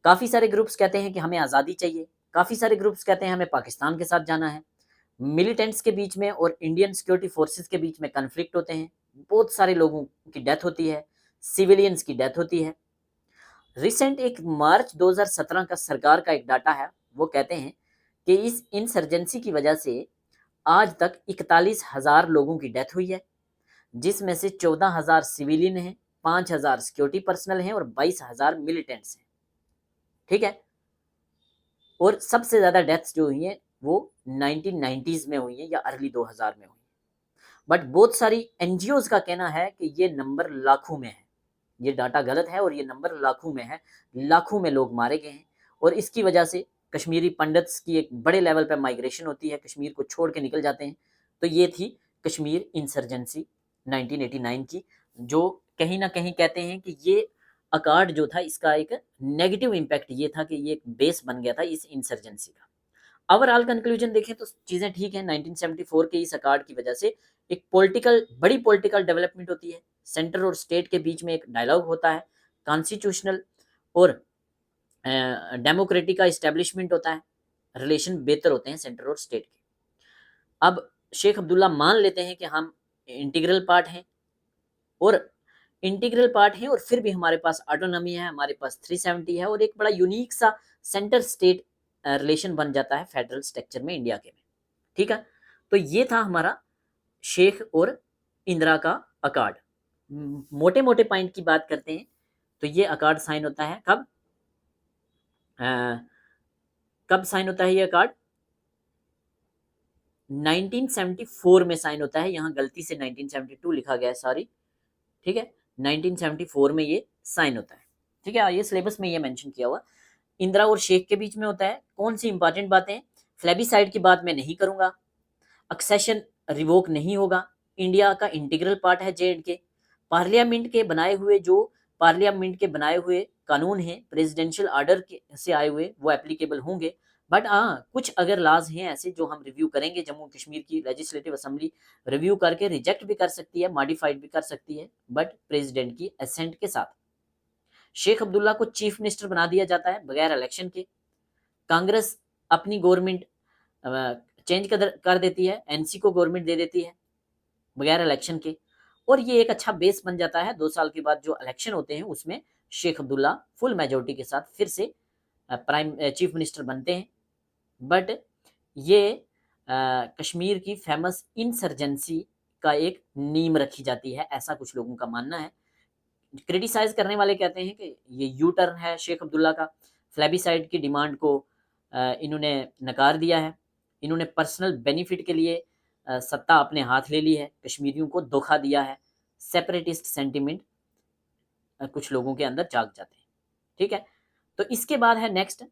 काफी सारे ग्रुप्स कहते हैं कि हमें आजादी चाहिए, काफी सारे ग्रुप्स कहते हैं हमें पाकिस्तान के साथ जाना है। मिलिटेंट्स के बीच में और इंडियन सिक्योरिटी फोर्सेस के बीच में कन्फ्लिक्ट होते हैं, बहुत सारे लोगों की डेथ होती है, सिविलियंस की डेथ होती है। रिसेंट एक मार्च 2017 का सरकार का एक डाटा है, वो कहते हैं कि इस इंसर्जेंसी की वजह से आज तक 41,000 लोगों की डेथ हुई है, जिसमें से 14,000 सिविलियन हैं, 5,000 सिक्योरिटी पर्सनल हैं और 22,000 मिलिटेंट्स हैं। ठीक है। और सबसे ज्यादा डेथ्स जो हुई हैं वो 1990s में हुई है या अर्ली 2000 में हुई है। बट बहुत सारी एनजीओज का कहना है कि ये नंबर लाखों में है, ये डाटा गलत है और ये नंबर लाखों में है, लाखों में लोग मारे गए हैं। और इसकी वजह से कश्मीरी पंडित्स की एक बड़े लेवल पर माइग्रेशन होती है, कश्मीर को छोड़ के निकल जाते हैं। तो ये थी कश्मीर इंसर्जेंसी 1989 की, जो कहीं ना कहीं कहते हैं कि ये अकार्ड जो था इसका एक नेगेटिव इम्पैक्ट ये था कि ये एक बेस बन गया था इस इंसर्जेंसी का। ओवरऑल कंक्लूजन देखें तो चीजें ठीक है। 1974 के इस अकार्ड की वजह से एक बड़ी पॉलिटिकल डेवलपमेंट होती है, सेंटर और स्टेट के बीच में एक डायलॉग होता है, कॉन्स्टिट्यूशनल और डेमोक्रेटिक का इस्टेब्लिशमेंट होता है, रिलेशन बेहतर होते हैं सेंटर और स्टेट के। अब शेख अब्दुल्ला मान लेते हैं कि हम इंटीग्रल पार्ट हैं और फिर भी हमारे पास ऑटोनॉमी है, हमारे पास 370 है और एक बड़ा यूनिक सा सेंटर स्टेट रिलेशन बन जाता है फेडरल स्ट्रक्चर में इंडिया के में। ठीक है। तो ये था हमारा शेख और इंदिरा का अकार्ड। मोटे मोटे पॉइंट की बात करते हैं तो ये अकार्ड साइन होता है कब? कब साइन होता है ये अकार्ड? 1974 में साइन होता है। यहाँ गलती से 1972 लिखा गया है, सॉरी। ठीक है। 1974 में ये साइन होता है। ठीक है। ये सिलेबस में ये मेंशन किया हुआ इंदिरा और शेख के बीच में होता है। कौन सी इंपॉर्टेंट बातें? फ्लेबिसाइड की बात मैं नहीं करूंगा, एक्सेशन रिवोक नहीं होगा, इंडिया का इंटीग्रल पार्ट है जे एंड के, पार्लियामेंट के बनाए हुए कानून हैं प्रेसिडेंशियल ऑर्डर से आए हुए वो एप्लीकेबल होंगे। बट हाँ, कुछ अगर लॉज हैं ऐसे जो हम रिव्यू करेंगे, जम्मू कश्मीर की लेजिस्लेटिव असेंबली रिव्यू करके रिजेक्ट भी कर सकती है, मॉडिफाइड भी कर सकती है, बट प्रेसिडेंट की असेंट के साथ। शेख अब्दुल्ला को चीफ मिनिस्टर बना दिया जाता है बगैर इलेक्शन के। कांग्रेस अपनी गवर्नमेंट चेंज कर देती है, एनसी को गवर्नमेंट दे देती है बगैर इलेक्शन के। और ये एक अच्छा बेस बन जाता है। 2 साल के बाद जो इलेक्शन होते हैं उसमें शेख अब्दुल्ला फुल मेजोरिटी के साथ फिर से प्राइम चीफ मिनिस्टर बनते हैं। बट ये कश्मीर की फेमस इंसर्जेंसी का एक नींव रखी जाती है, ऐसा कुछ लोगों का मानना है। क्रिटिसाइज करने वाले कहते हैं कि ये यू टर्न है शेख अब्दुल्ला का, फ्लेबिसाइड की डिमांड को इन्होंने नकार दिया है, इन्होंने पर्सनल बेनिफिट के लिए सत्ता अपने हाथ ले ली है, कश्मीरियों को धोखा दिया है, सेपरेटिस्ट सेंटिमेंट कुछ लोगों के अंदर जाग जाते हैं। ठीक है। तो इसके बाद है नेक्स्ट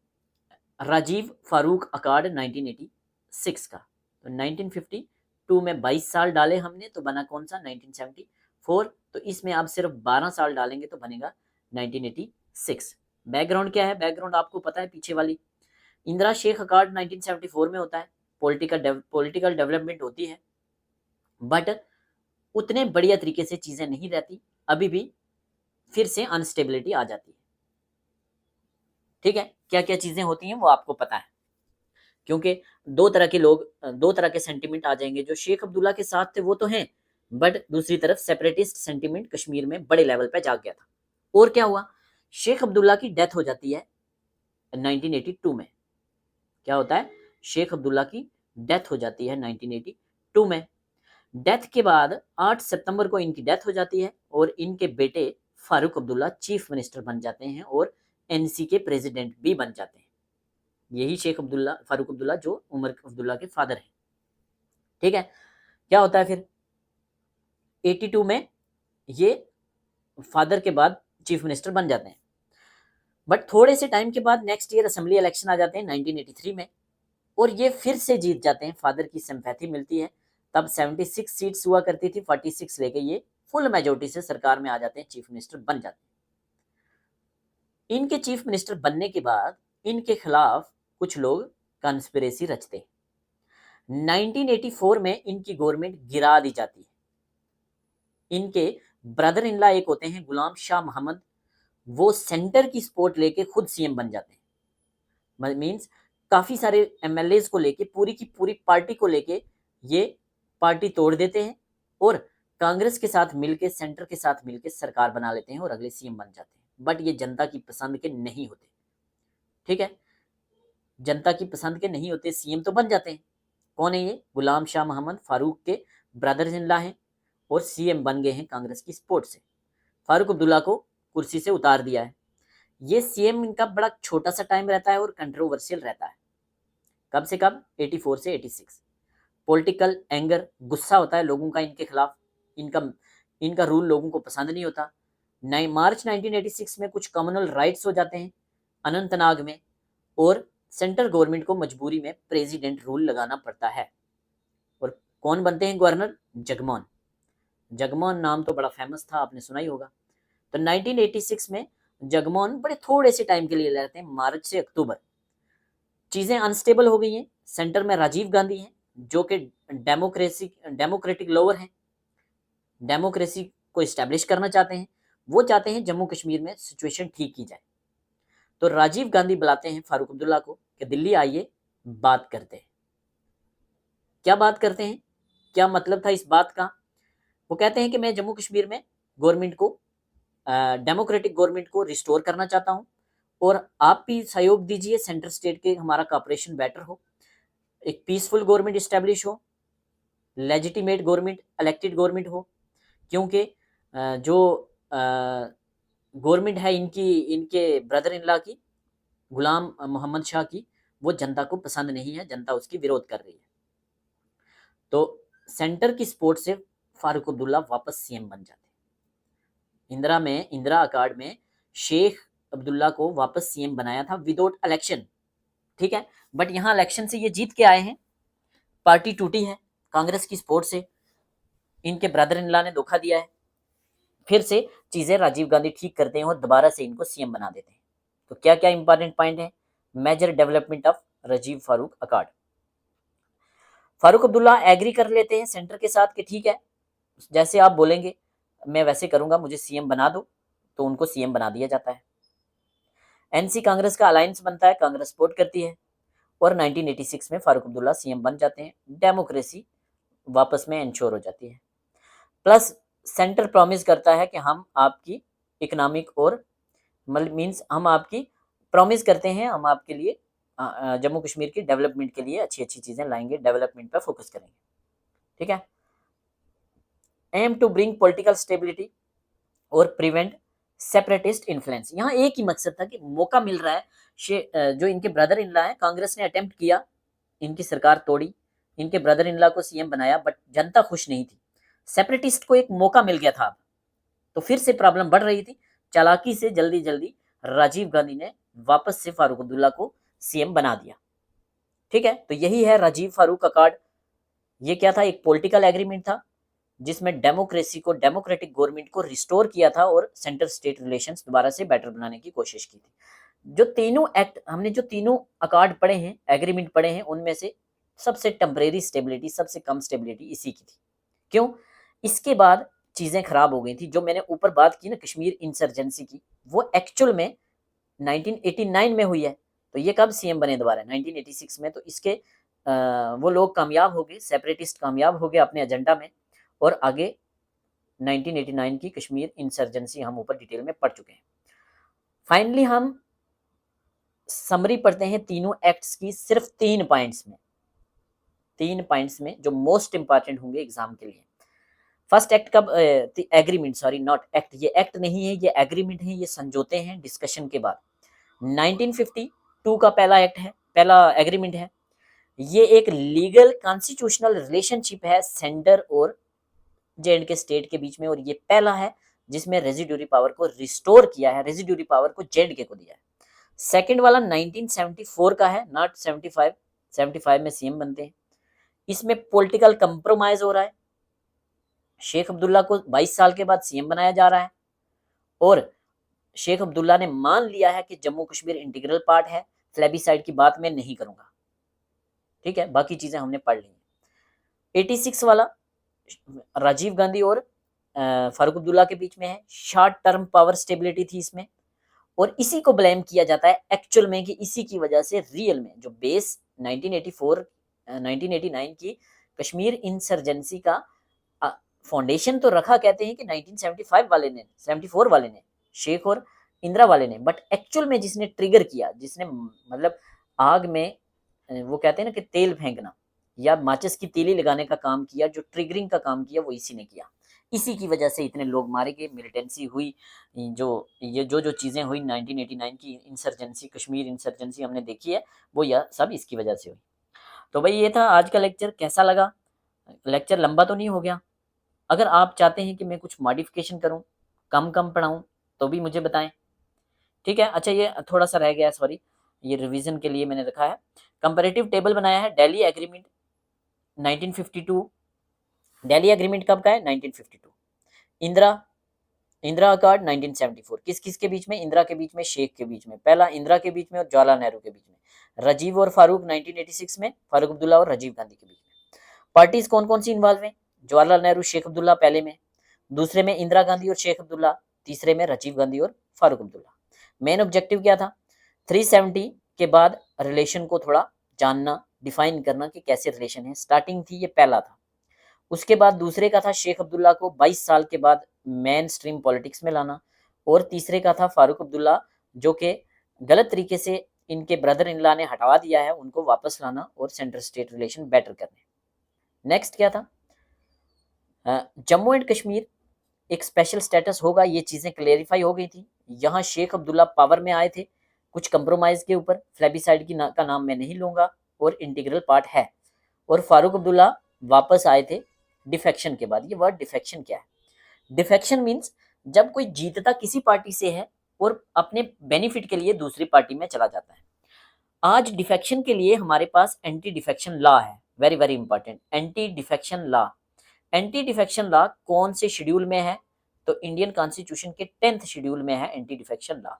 राजीव फारूक अकार्ड 1986 का। तो 1952 में 22 साल डाले हमने तो बना कौन सा? 1974। तो इसमें आप सिर्फ 12 साल डालेंगे तो बनेगा 1986। बैकग्राउंड क्या है? बैकग्राउंड आपको पता है पीछे वाली। इंदिरा शेख अकार्ड 1974 में होता है, पॉलिटिकल डेवलपमेंट होती है, बट उतने बढ़िया तरीके से चीजें नहीं रहती। अभी भी फिर से अनस्टेबिलिटी आ जाती है। ठीक है, क्या क्या चीजें होती हैं वो आपको पता है, क्योंकि दो तरह के लोग, दो तरह के सेंटिमेंट आ जाएंगे। जो शेख अब्दुल्ला के साथ थे वो तो हैं, बट दूसरी तरफ सेपरेटिस्ट सेंटिमेंट कश्मीर में बड़े लेवल पे जाग गया था। और क्या हुआ, शेख अब्दुल्ला की डेथ हो जाती है 1982 में। क्या होता है, शेख अब्दुल्ला की डेथ हो जाती है 1982 में। डेथ के बाद 8 सितंबर को इनकी डेथ हो जाती है और इनके बेटे फारूक अब्दुल्ला चीफ मिनिस्टर बन जाते हैं और एनसी के प्रेसिडेंट भी बन जाते हैं। यही शेख अब्दुल्ला, फारूक अब्दुल्ला जो उमर अब्दुल्ला के फादर हैं। ठीक है, क्या होता है फिर 82 में ये फादर के बाद चीफ मिनिस्टर बन जाते हैं। बट थोड़े से टाइम के बाद नेक्स्ट ईयर असेंबली इलेक्शन आ जाते हैं 1983 में, और ये फिर से जीत जाते हैं। फादर की सिंपैथी मिलती है। तब 76 सीट्स हुआ करती थी, 46 लेके ये फुल मेजोरिटी से सरकार में आ जाते हैं, चीफ मिनिस्टर बन जाते हैं। इनके चीफ मिनिस्टर बनने के बाद इनके खिलाफ कुछ लोग कंस्पिरेसी रचते हैं। 1984 में इनकी गवर्नमेंट गिरा दी जाती है। इनके ब्रदर इन लॉ एक होते हैं गुलाम शाह मोहम्मद, वो सेंटर की सपोर्ट लेके खुद सीएम बन जाते हैं। मींस काफी सारे एमएलए को लेके, पूरी की पूरी पार्टी को लेके ये पार्टी तोड़ देते हैं और कांग्रेस के साथ मिलके, सेंटर के साथ मिलके सरकार बना लेते हैं और अगले सीएम बन जाते हैं। बट ये जनता की पसंद के नहीं होते। ठीक है, जनता की पसंद के नहीं होते, सीएम तो बन जाते हैं। कौन है ये, गुलाम शाह मोहम्मद फारूक के ब्रदर इन लॉ हैं और सीएम बन गए हैं कांग्रेस की सपोर्ट से। फारूक अब्दुल्ला को कुर्सी से उतार दिया है। ये सीएम इनका बड़ा छोटा सा टाइम रहता है और कंट्रोवर्शियल रहता है। कब से कब, 84 से 86। पॉलिटिकल एंगर, गुस्सा होता है लोगों का इनके खिलाफ। इनका इनका रूल लोगों को पसंद नहीं होता। मार्च 1986 में कुछ कम्युनल राइट्स हो जाते हैं अनंतनाग में, और सेंट्रल गवर्नमेंट को मजबूरी में प्रेसिडेंट रूल लगाना पड़ता है। और कौन बनते हैं गवर्नर, जगमोहन। जगमोहन नाम तो बड़ा फेमस था, आपने सुना ही होगा। तो 1986 में जगमोहन बड़े थोड़े से टाइम के लिए रहते हैं, मार्च से अक्टूबर। चीजें अनस्टेबल हो गई हैं। सेंटर में राजीव गांधी हैं जो कि डेमोक्रेटिक लोअर हैं, डेमोक्रेसी को इस्टेब्लिश करना चाहते हैं। वो चाहते हैं जम्मू कश्मीर में सिचुएशन ठीक की जाए। तो राजीव गांधी बुलाते हैं फारूक अब्दुल्ला को कि दिल्ली आइए, बात करते हैं। क्या बात करते हैं, क्या मतलब था इस बात का। वो कहते हैं कि मैं जम्मू कश्मीर में गवर्नमेंट को, डेमोक्रेटिक गवर्नमेंट को रिस्टोर करना चाहता हूं, और आप भी सहयोग दीजिए, सेंटर स्टेट के हमारा कॉपरेशन बेटर हो, एक पीसफुल गवर्नमेंट इस्टेब्लिश हो, लेजिटिमेट गवर्नमेंट, इलेक्टेड गवर्नमेंट हो। क्योंकि जो गवर्नमेंट है इनकी, इनके ब्रदर इन लॉ की, गुलाम मोहम्मद शाह की, वो जनता को पसंद नहीं है, जनता उसकी विरोध कर रही है। तो सेंटर की सपोर्ट से फारूक अब्दुल्ला वापस सीएम बन जाते हैं। इंदिरा अकार्ड में शेख अब्दुल्ला को वापस सीएम बनाया था विदाउट इलेक्शन। ठीक है, बट यहाँ इलेक्शन से ये जीत के आए हैं। पार्टी टूटी है कांग्रेस की सपोर्ट से, इनके ब्रदर इन लॉ ने धोखा दिया है। फिर से चीजें राजीव गांधी ठीक करते हैं और दोबारा से इनको सीएम बना देते हैं। तो क्या क्या इंपॉर्टेंट पॉइंट है, major development of Rajiv Farooq accord. Farooq Abdullah agree कर लेते हैं सेंटर के साथ कि ठीक है, जैसे आप बोलेंगे मैं वैसे करूंगा, मुझे सीएम बना दो। तो उनको सीएम बना दिया जाता है। एनसी कांग्रेस का अलायंस बनता है, कांग्रेस सपोर्ट करती है, और 1986 में फारूक अब्दुल्ला सीएम बन जाते हैं। डेमोक्रेसी वापस में इंश्योर हो जाती है। प्लस सेंटर प्रॉमिस करता है कि हम आपकी इकोनॉमिक और मीन्स हम आपकी प्रॉमिस करते हैं, हम आपके लिए जम्मू कश्मीर की डेवलपमेंट के लिए अच्छी अच्छी चीजें लाएंगे, डेवलपमेंट पर फोकस करेंगे। ठीक है, aim to bring political stability और प्रिवेंट सेपरेटिस्ट इन्फ्लुएंस। यहाँ एक ही मकसद था कि मौका मिल रहा है, जो इनके ब्रदर इन लॉ है, कांग्रेस ने अटेम्प्ट किया, इनकी सरकार तोड़ी, इनके ब्रदर इन लॉ को सीएम बनाया, बट जनता खुश नहीं थी। सेपरेटिस्ट को एक मौका मिल गया था, तो फिर से प्रॉब्लम बढ़ रही थी। चालाकी से जल्दी जल्दी राजीव गांधी ने वापस से फारूक अब्दुल्ला को सीएम बना दिया। ठीक है, तो यही है राजीव फारूक अकार्ड। ये क्या था, एक पॉलिटिकल एग्रीमेंट था जिसमें डेमोक्रेसी को, डेमोक्रेटिक गवर्नमेंट को रिस्टोर किया था और सेंटर स्टेट रिलेशंस दोबारा से बेटर बनाने की कोशिश की थी। जो तीनों एक्ट, हमने जो तीनों अकार्ड पढ़े हैं, एग्रीमेंट पढ़े हैं, उनमें से सबसे टेम्परेरी स्टेबिलिटी, सबसे कम स्टेबिलिटी इसी की थी। क्यों, इसके बाद चीज़ें खराब हो गई थी। जो मैंने ऊपर बात की ना कश्मीर इंसर्जेंसी की, वो एक्चुअल में 1989 में हुई है। तो ये कब सीएम बने दोबारा? 1986 में। तो इसके वो लोग कामयाब हो गए, सेपरेटिस्ट कामयाब हो गए अपने एजेंडा में, और आगे 1989 की कश्मीर इंसर्जेंसी हम ऊपर डिटेल में पढ़ चुके हैं। फाइनली हम समरी पढ़ते हैं तीनों एक्ट्स की, सिर्फ 3 पॉइंट्स में जो मोस्ट इंपॉर्टेंट होंगे एग्जाम के लिए। फर्स्ट एक्ट कब, एग्रीमेंट, सॉरी नॉट एक्ट, ये एक्ट नहीं है, ये एग्रीमेंट है, ये समझौते हैं डिस्कशन के बाद। 1952 का पहला एक्ट है, पहला एग्रीमेंट है। ये एक लीगल कॉन्स्टिट्यूशनल रिलेशनशिप है सेंटर और जे.एंड.के स्टेट के बीच में, और ये पहला है जिसमें रेजिड्यूरी पावर को रिस्टोर किया है, रेजिड्यूरी पावर को जे.एंड.के को दिया है। सेकंड वाला 1974 का है, नॉट 75, 75 में सीएम बनते हैं। इसमें पॉलिटिकल कंप्रोमाइज हो रहा है, शेख अब्दुल्ला को 22 साल के बाद सीएम बनाया जा रहा है, और शेख अब्दुल्ला ने मान लिया है कि जम्मू कश्मीर इंटीग्रल पार्ट है, फ्लेबिसाइड की बात मैं नहीं करूंगा, ठीक है, बाकी चीजें हमने पढ़ ली। 86 वाला राजीव गांधी और फारूक अब्दुल्ला के बीच में है, शॉर्ट टर्म पावर स्टेबिलिटी थी इसमें, और इसी को ब्लेम किया जाता है एक्चुअल में कि इसी की वजह से रियल में जो बेस 1984 1989 की कश्मीर इंसर्जेंसी का फाउंडेशन तो रखा, कहते हैं कि 1975 वाले ने, 74 वाले ने, शेख और इंदिरा वाले ने, बट एक्चुअल में जिसने ट्रिगर किया, जिसने मतलब आग में वो कहते हैं ना कि तेल फेंकना या माचिस की तीली लगाने का काम किया, जो ट्रिगरिंग का काम किया वो इसी ने किया। इसी की वजह से इतने लोग मारे गए, मिलिटेंसी हुई, ये जो चीज़ें हुई 1989 की इंसर्जेंसी, कश्मीर इंसर्जेंसी हमने देखी है, वो यह सब इसकी वजह से हुई। तो भाई ये था आज का लेक्चर, कैसा लगा? लेक्चर लंबा तो नहीं हो गया? अगर आप चाहते हैं कि मैं कुछ मॉडिफिकेशन करूं, कम पढ़ाऊं, तो भी मुझे बताएं, ठीक है। अच्छा ये थोड़ा सा रह गया, सॉरी, ये रिवीजन के लिए मैंने रखा है। कंपैरेटिव टेबल बनाया है, दिल्ली एग्रीमेंट 1952, दिल्ली एग्रीमेंट कब का है? 1952। इंदिरा अकॉर्ड 1974, किस किस के बीच में? इंदिरा के बीच में, शेख के बीच में, पहला इंदिरा के बीच में और जवाहरलाल नेहरू के बीच में। राजीव और फारूक 1986 में, फारूक अब्दुल्ला और राजीव गांधी के बीच में। पार्टीज कौन कौन सी इन्वॉल्व है? जवाहरलाल नेहरू, शेख अब्दुल्ला पहले में, दूसरे में इंदिरा गांधी और शेख अब्दुल्ला, तीसरे में राजीव गांधी और फारूक अब्दुल्ला। मेन ऑब्जेक्टिव क्या था? 370 के बाद रिलेशन को थोड़ा जानना, डिफाइन करना कि कैसे रिलेशन है। स्टार्टिंग थी, ये पहला था। उसके बाद दूसरे का था शेख अब्दुल्ला को 22 साल के बाद मेन स्ट्रीम पॉलिटिक्स में लाना, और तीसरे का था फारूक अब्दुल्ला, जो कि गलत तरीके से इनके ब्रदर इन लॉ ने हटवा दिया है, उनको वापस लाना और सेंटर स्टेट रिलेशन बेटर करने। नेक्स्ट क्या था? जम्मू एंड कश्मीर एक स्पेशल स्टेटस होगा, ये चीज़ें क्लेरिफाई हो गई थी। यहाँ शेख अब्दुल्ला पावर में आए थे कुछ कंप्रोमाइज़ के ऊपर, फ्लेबिसाइड की का नाम मैं नहीं लूँगा, और इंटीग्रल पार्ट है, और फारूक अब्दुल्ला वापस आए थे डिफेक्शन के बाद। ये वर्ड डिफेक्शन क्या है? डिफेक्शन मीन्स जब कोई जीतता किसी पार्टी से है और अपने बेनिफिट के लिए दूसरी पार्टी में चला जाता है। आज डिफेक्शन के लिए हमारे पास एंटी डिफेक्शन लॉ है, very very important, anti defection law. Anti defection law कौन से शेड्यूल में है? तो इंडियन कॉन्स्टिट्यूशन के 10th शेड्यूल में है एंटी डिफेक्शन लॉ।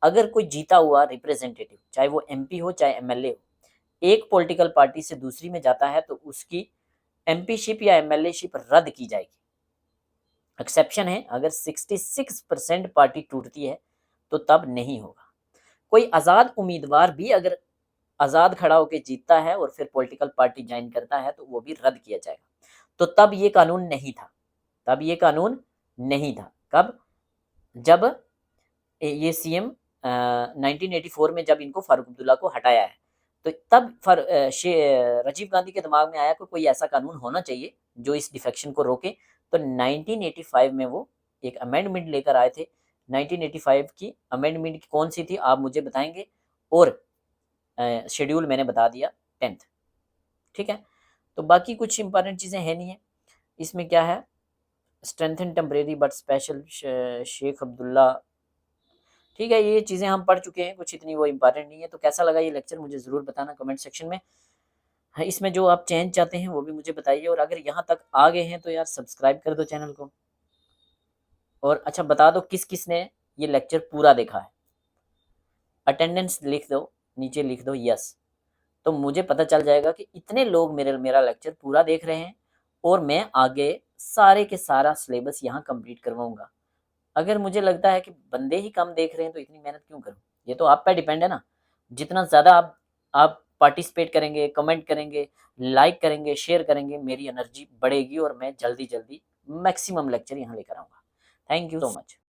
अगर कोई जीता हुआ रिप्रेजेंटेटिव, चाहे वो एमपी हो चाहे एमएलए हो, एक पॉलिटिकल पार्टी से दूसरी में जाता है, तो उसकी एमपीशिप या एमएलए शिप रद्द की जाएगी। एक्सेप्शन है, अगर 66% पार्टी टूटती है तो तब नहीं होगा। कोई आज़ाद उम्मीदवार भी अगर आज़ाद खड़ा होकर जीतता है और फिर पॉलिटिकल पार्टी ज्वाइन करता है, तो वो भी रद्द किया जाएगा। तो तब ये कानून नहीं था, तब ये कानून नहीं था। कब? जब ये सीएम 1984 में जब इनको फारूक अब्दुल्ला को हटाया है, तो तब राजीव गांधी के दिमाग में आया कि कोई ऐसा कानून होना चाहिए जो इस डिफेक्शन को रोके। तो 1985 में वो एक अमेंडमेंट लेकर आए थे। 1985 की अमेंडमेंट कौन सी थी आप मुझे बताएंगे, और शेड्यूल मैंने बता दिया 10th, ठीक है। तो बाकी कुछ इंपॉर्टेंट चीज़ें हैं नहीं है इसमें। क्या है? Strengthen temporary but special Sheikh Abdullah, ठीक है, ये चीज़ें हम पढ़ चुके हैं, कुछ इतनी वो इंपॉर्टेंट नहीं है। तो कैसा लगा ये लेक्चर मुझे ज़रूर बताना कमेंट सेक्शन में। हाँ, इसमें जो आप चेंज चाहते हैं वो भी मुझे बताइए, और अगर यहाँ तक आ गए हैं तो यार सब्सक्राइब कर दो चैनल को। और अच्छा बता दो किस किस ने ये लेक्चर पूरा देखा है, अटेंडेंस लिख दो, नीचे लिख दो यस, तो मुझे पता चल जाएगा कि इतने लोग मेरा लेक्चर पूरा देख रहे हैं, और मैं आगे सारे के सारा सिलेबस यहाँ कंप्लीट करवाऊंगा। अगर मुझे लगता है कि बंदे ही कम देख रहे हैं तो इतनी मेहनत क्यों करूं? ये तो आप पे डिपेंड है ना। जितना ज़्यादा आप पार्टिसिपेट करेंगे, कमेंट करेंगे, लाइक करेंगे, शेयर करेंगे, मेरी एनर्जी बढ़ेगी और मैं जल्दी जल्दी मैक्सिमम लेक्चर यहाँ लेकर आऊँगा। Thank you so much.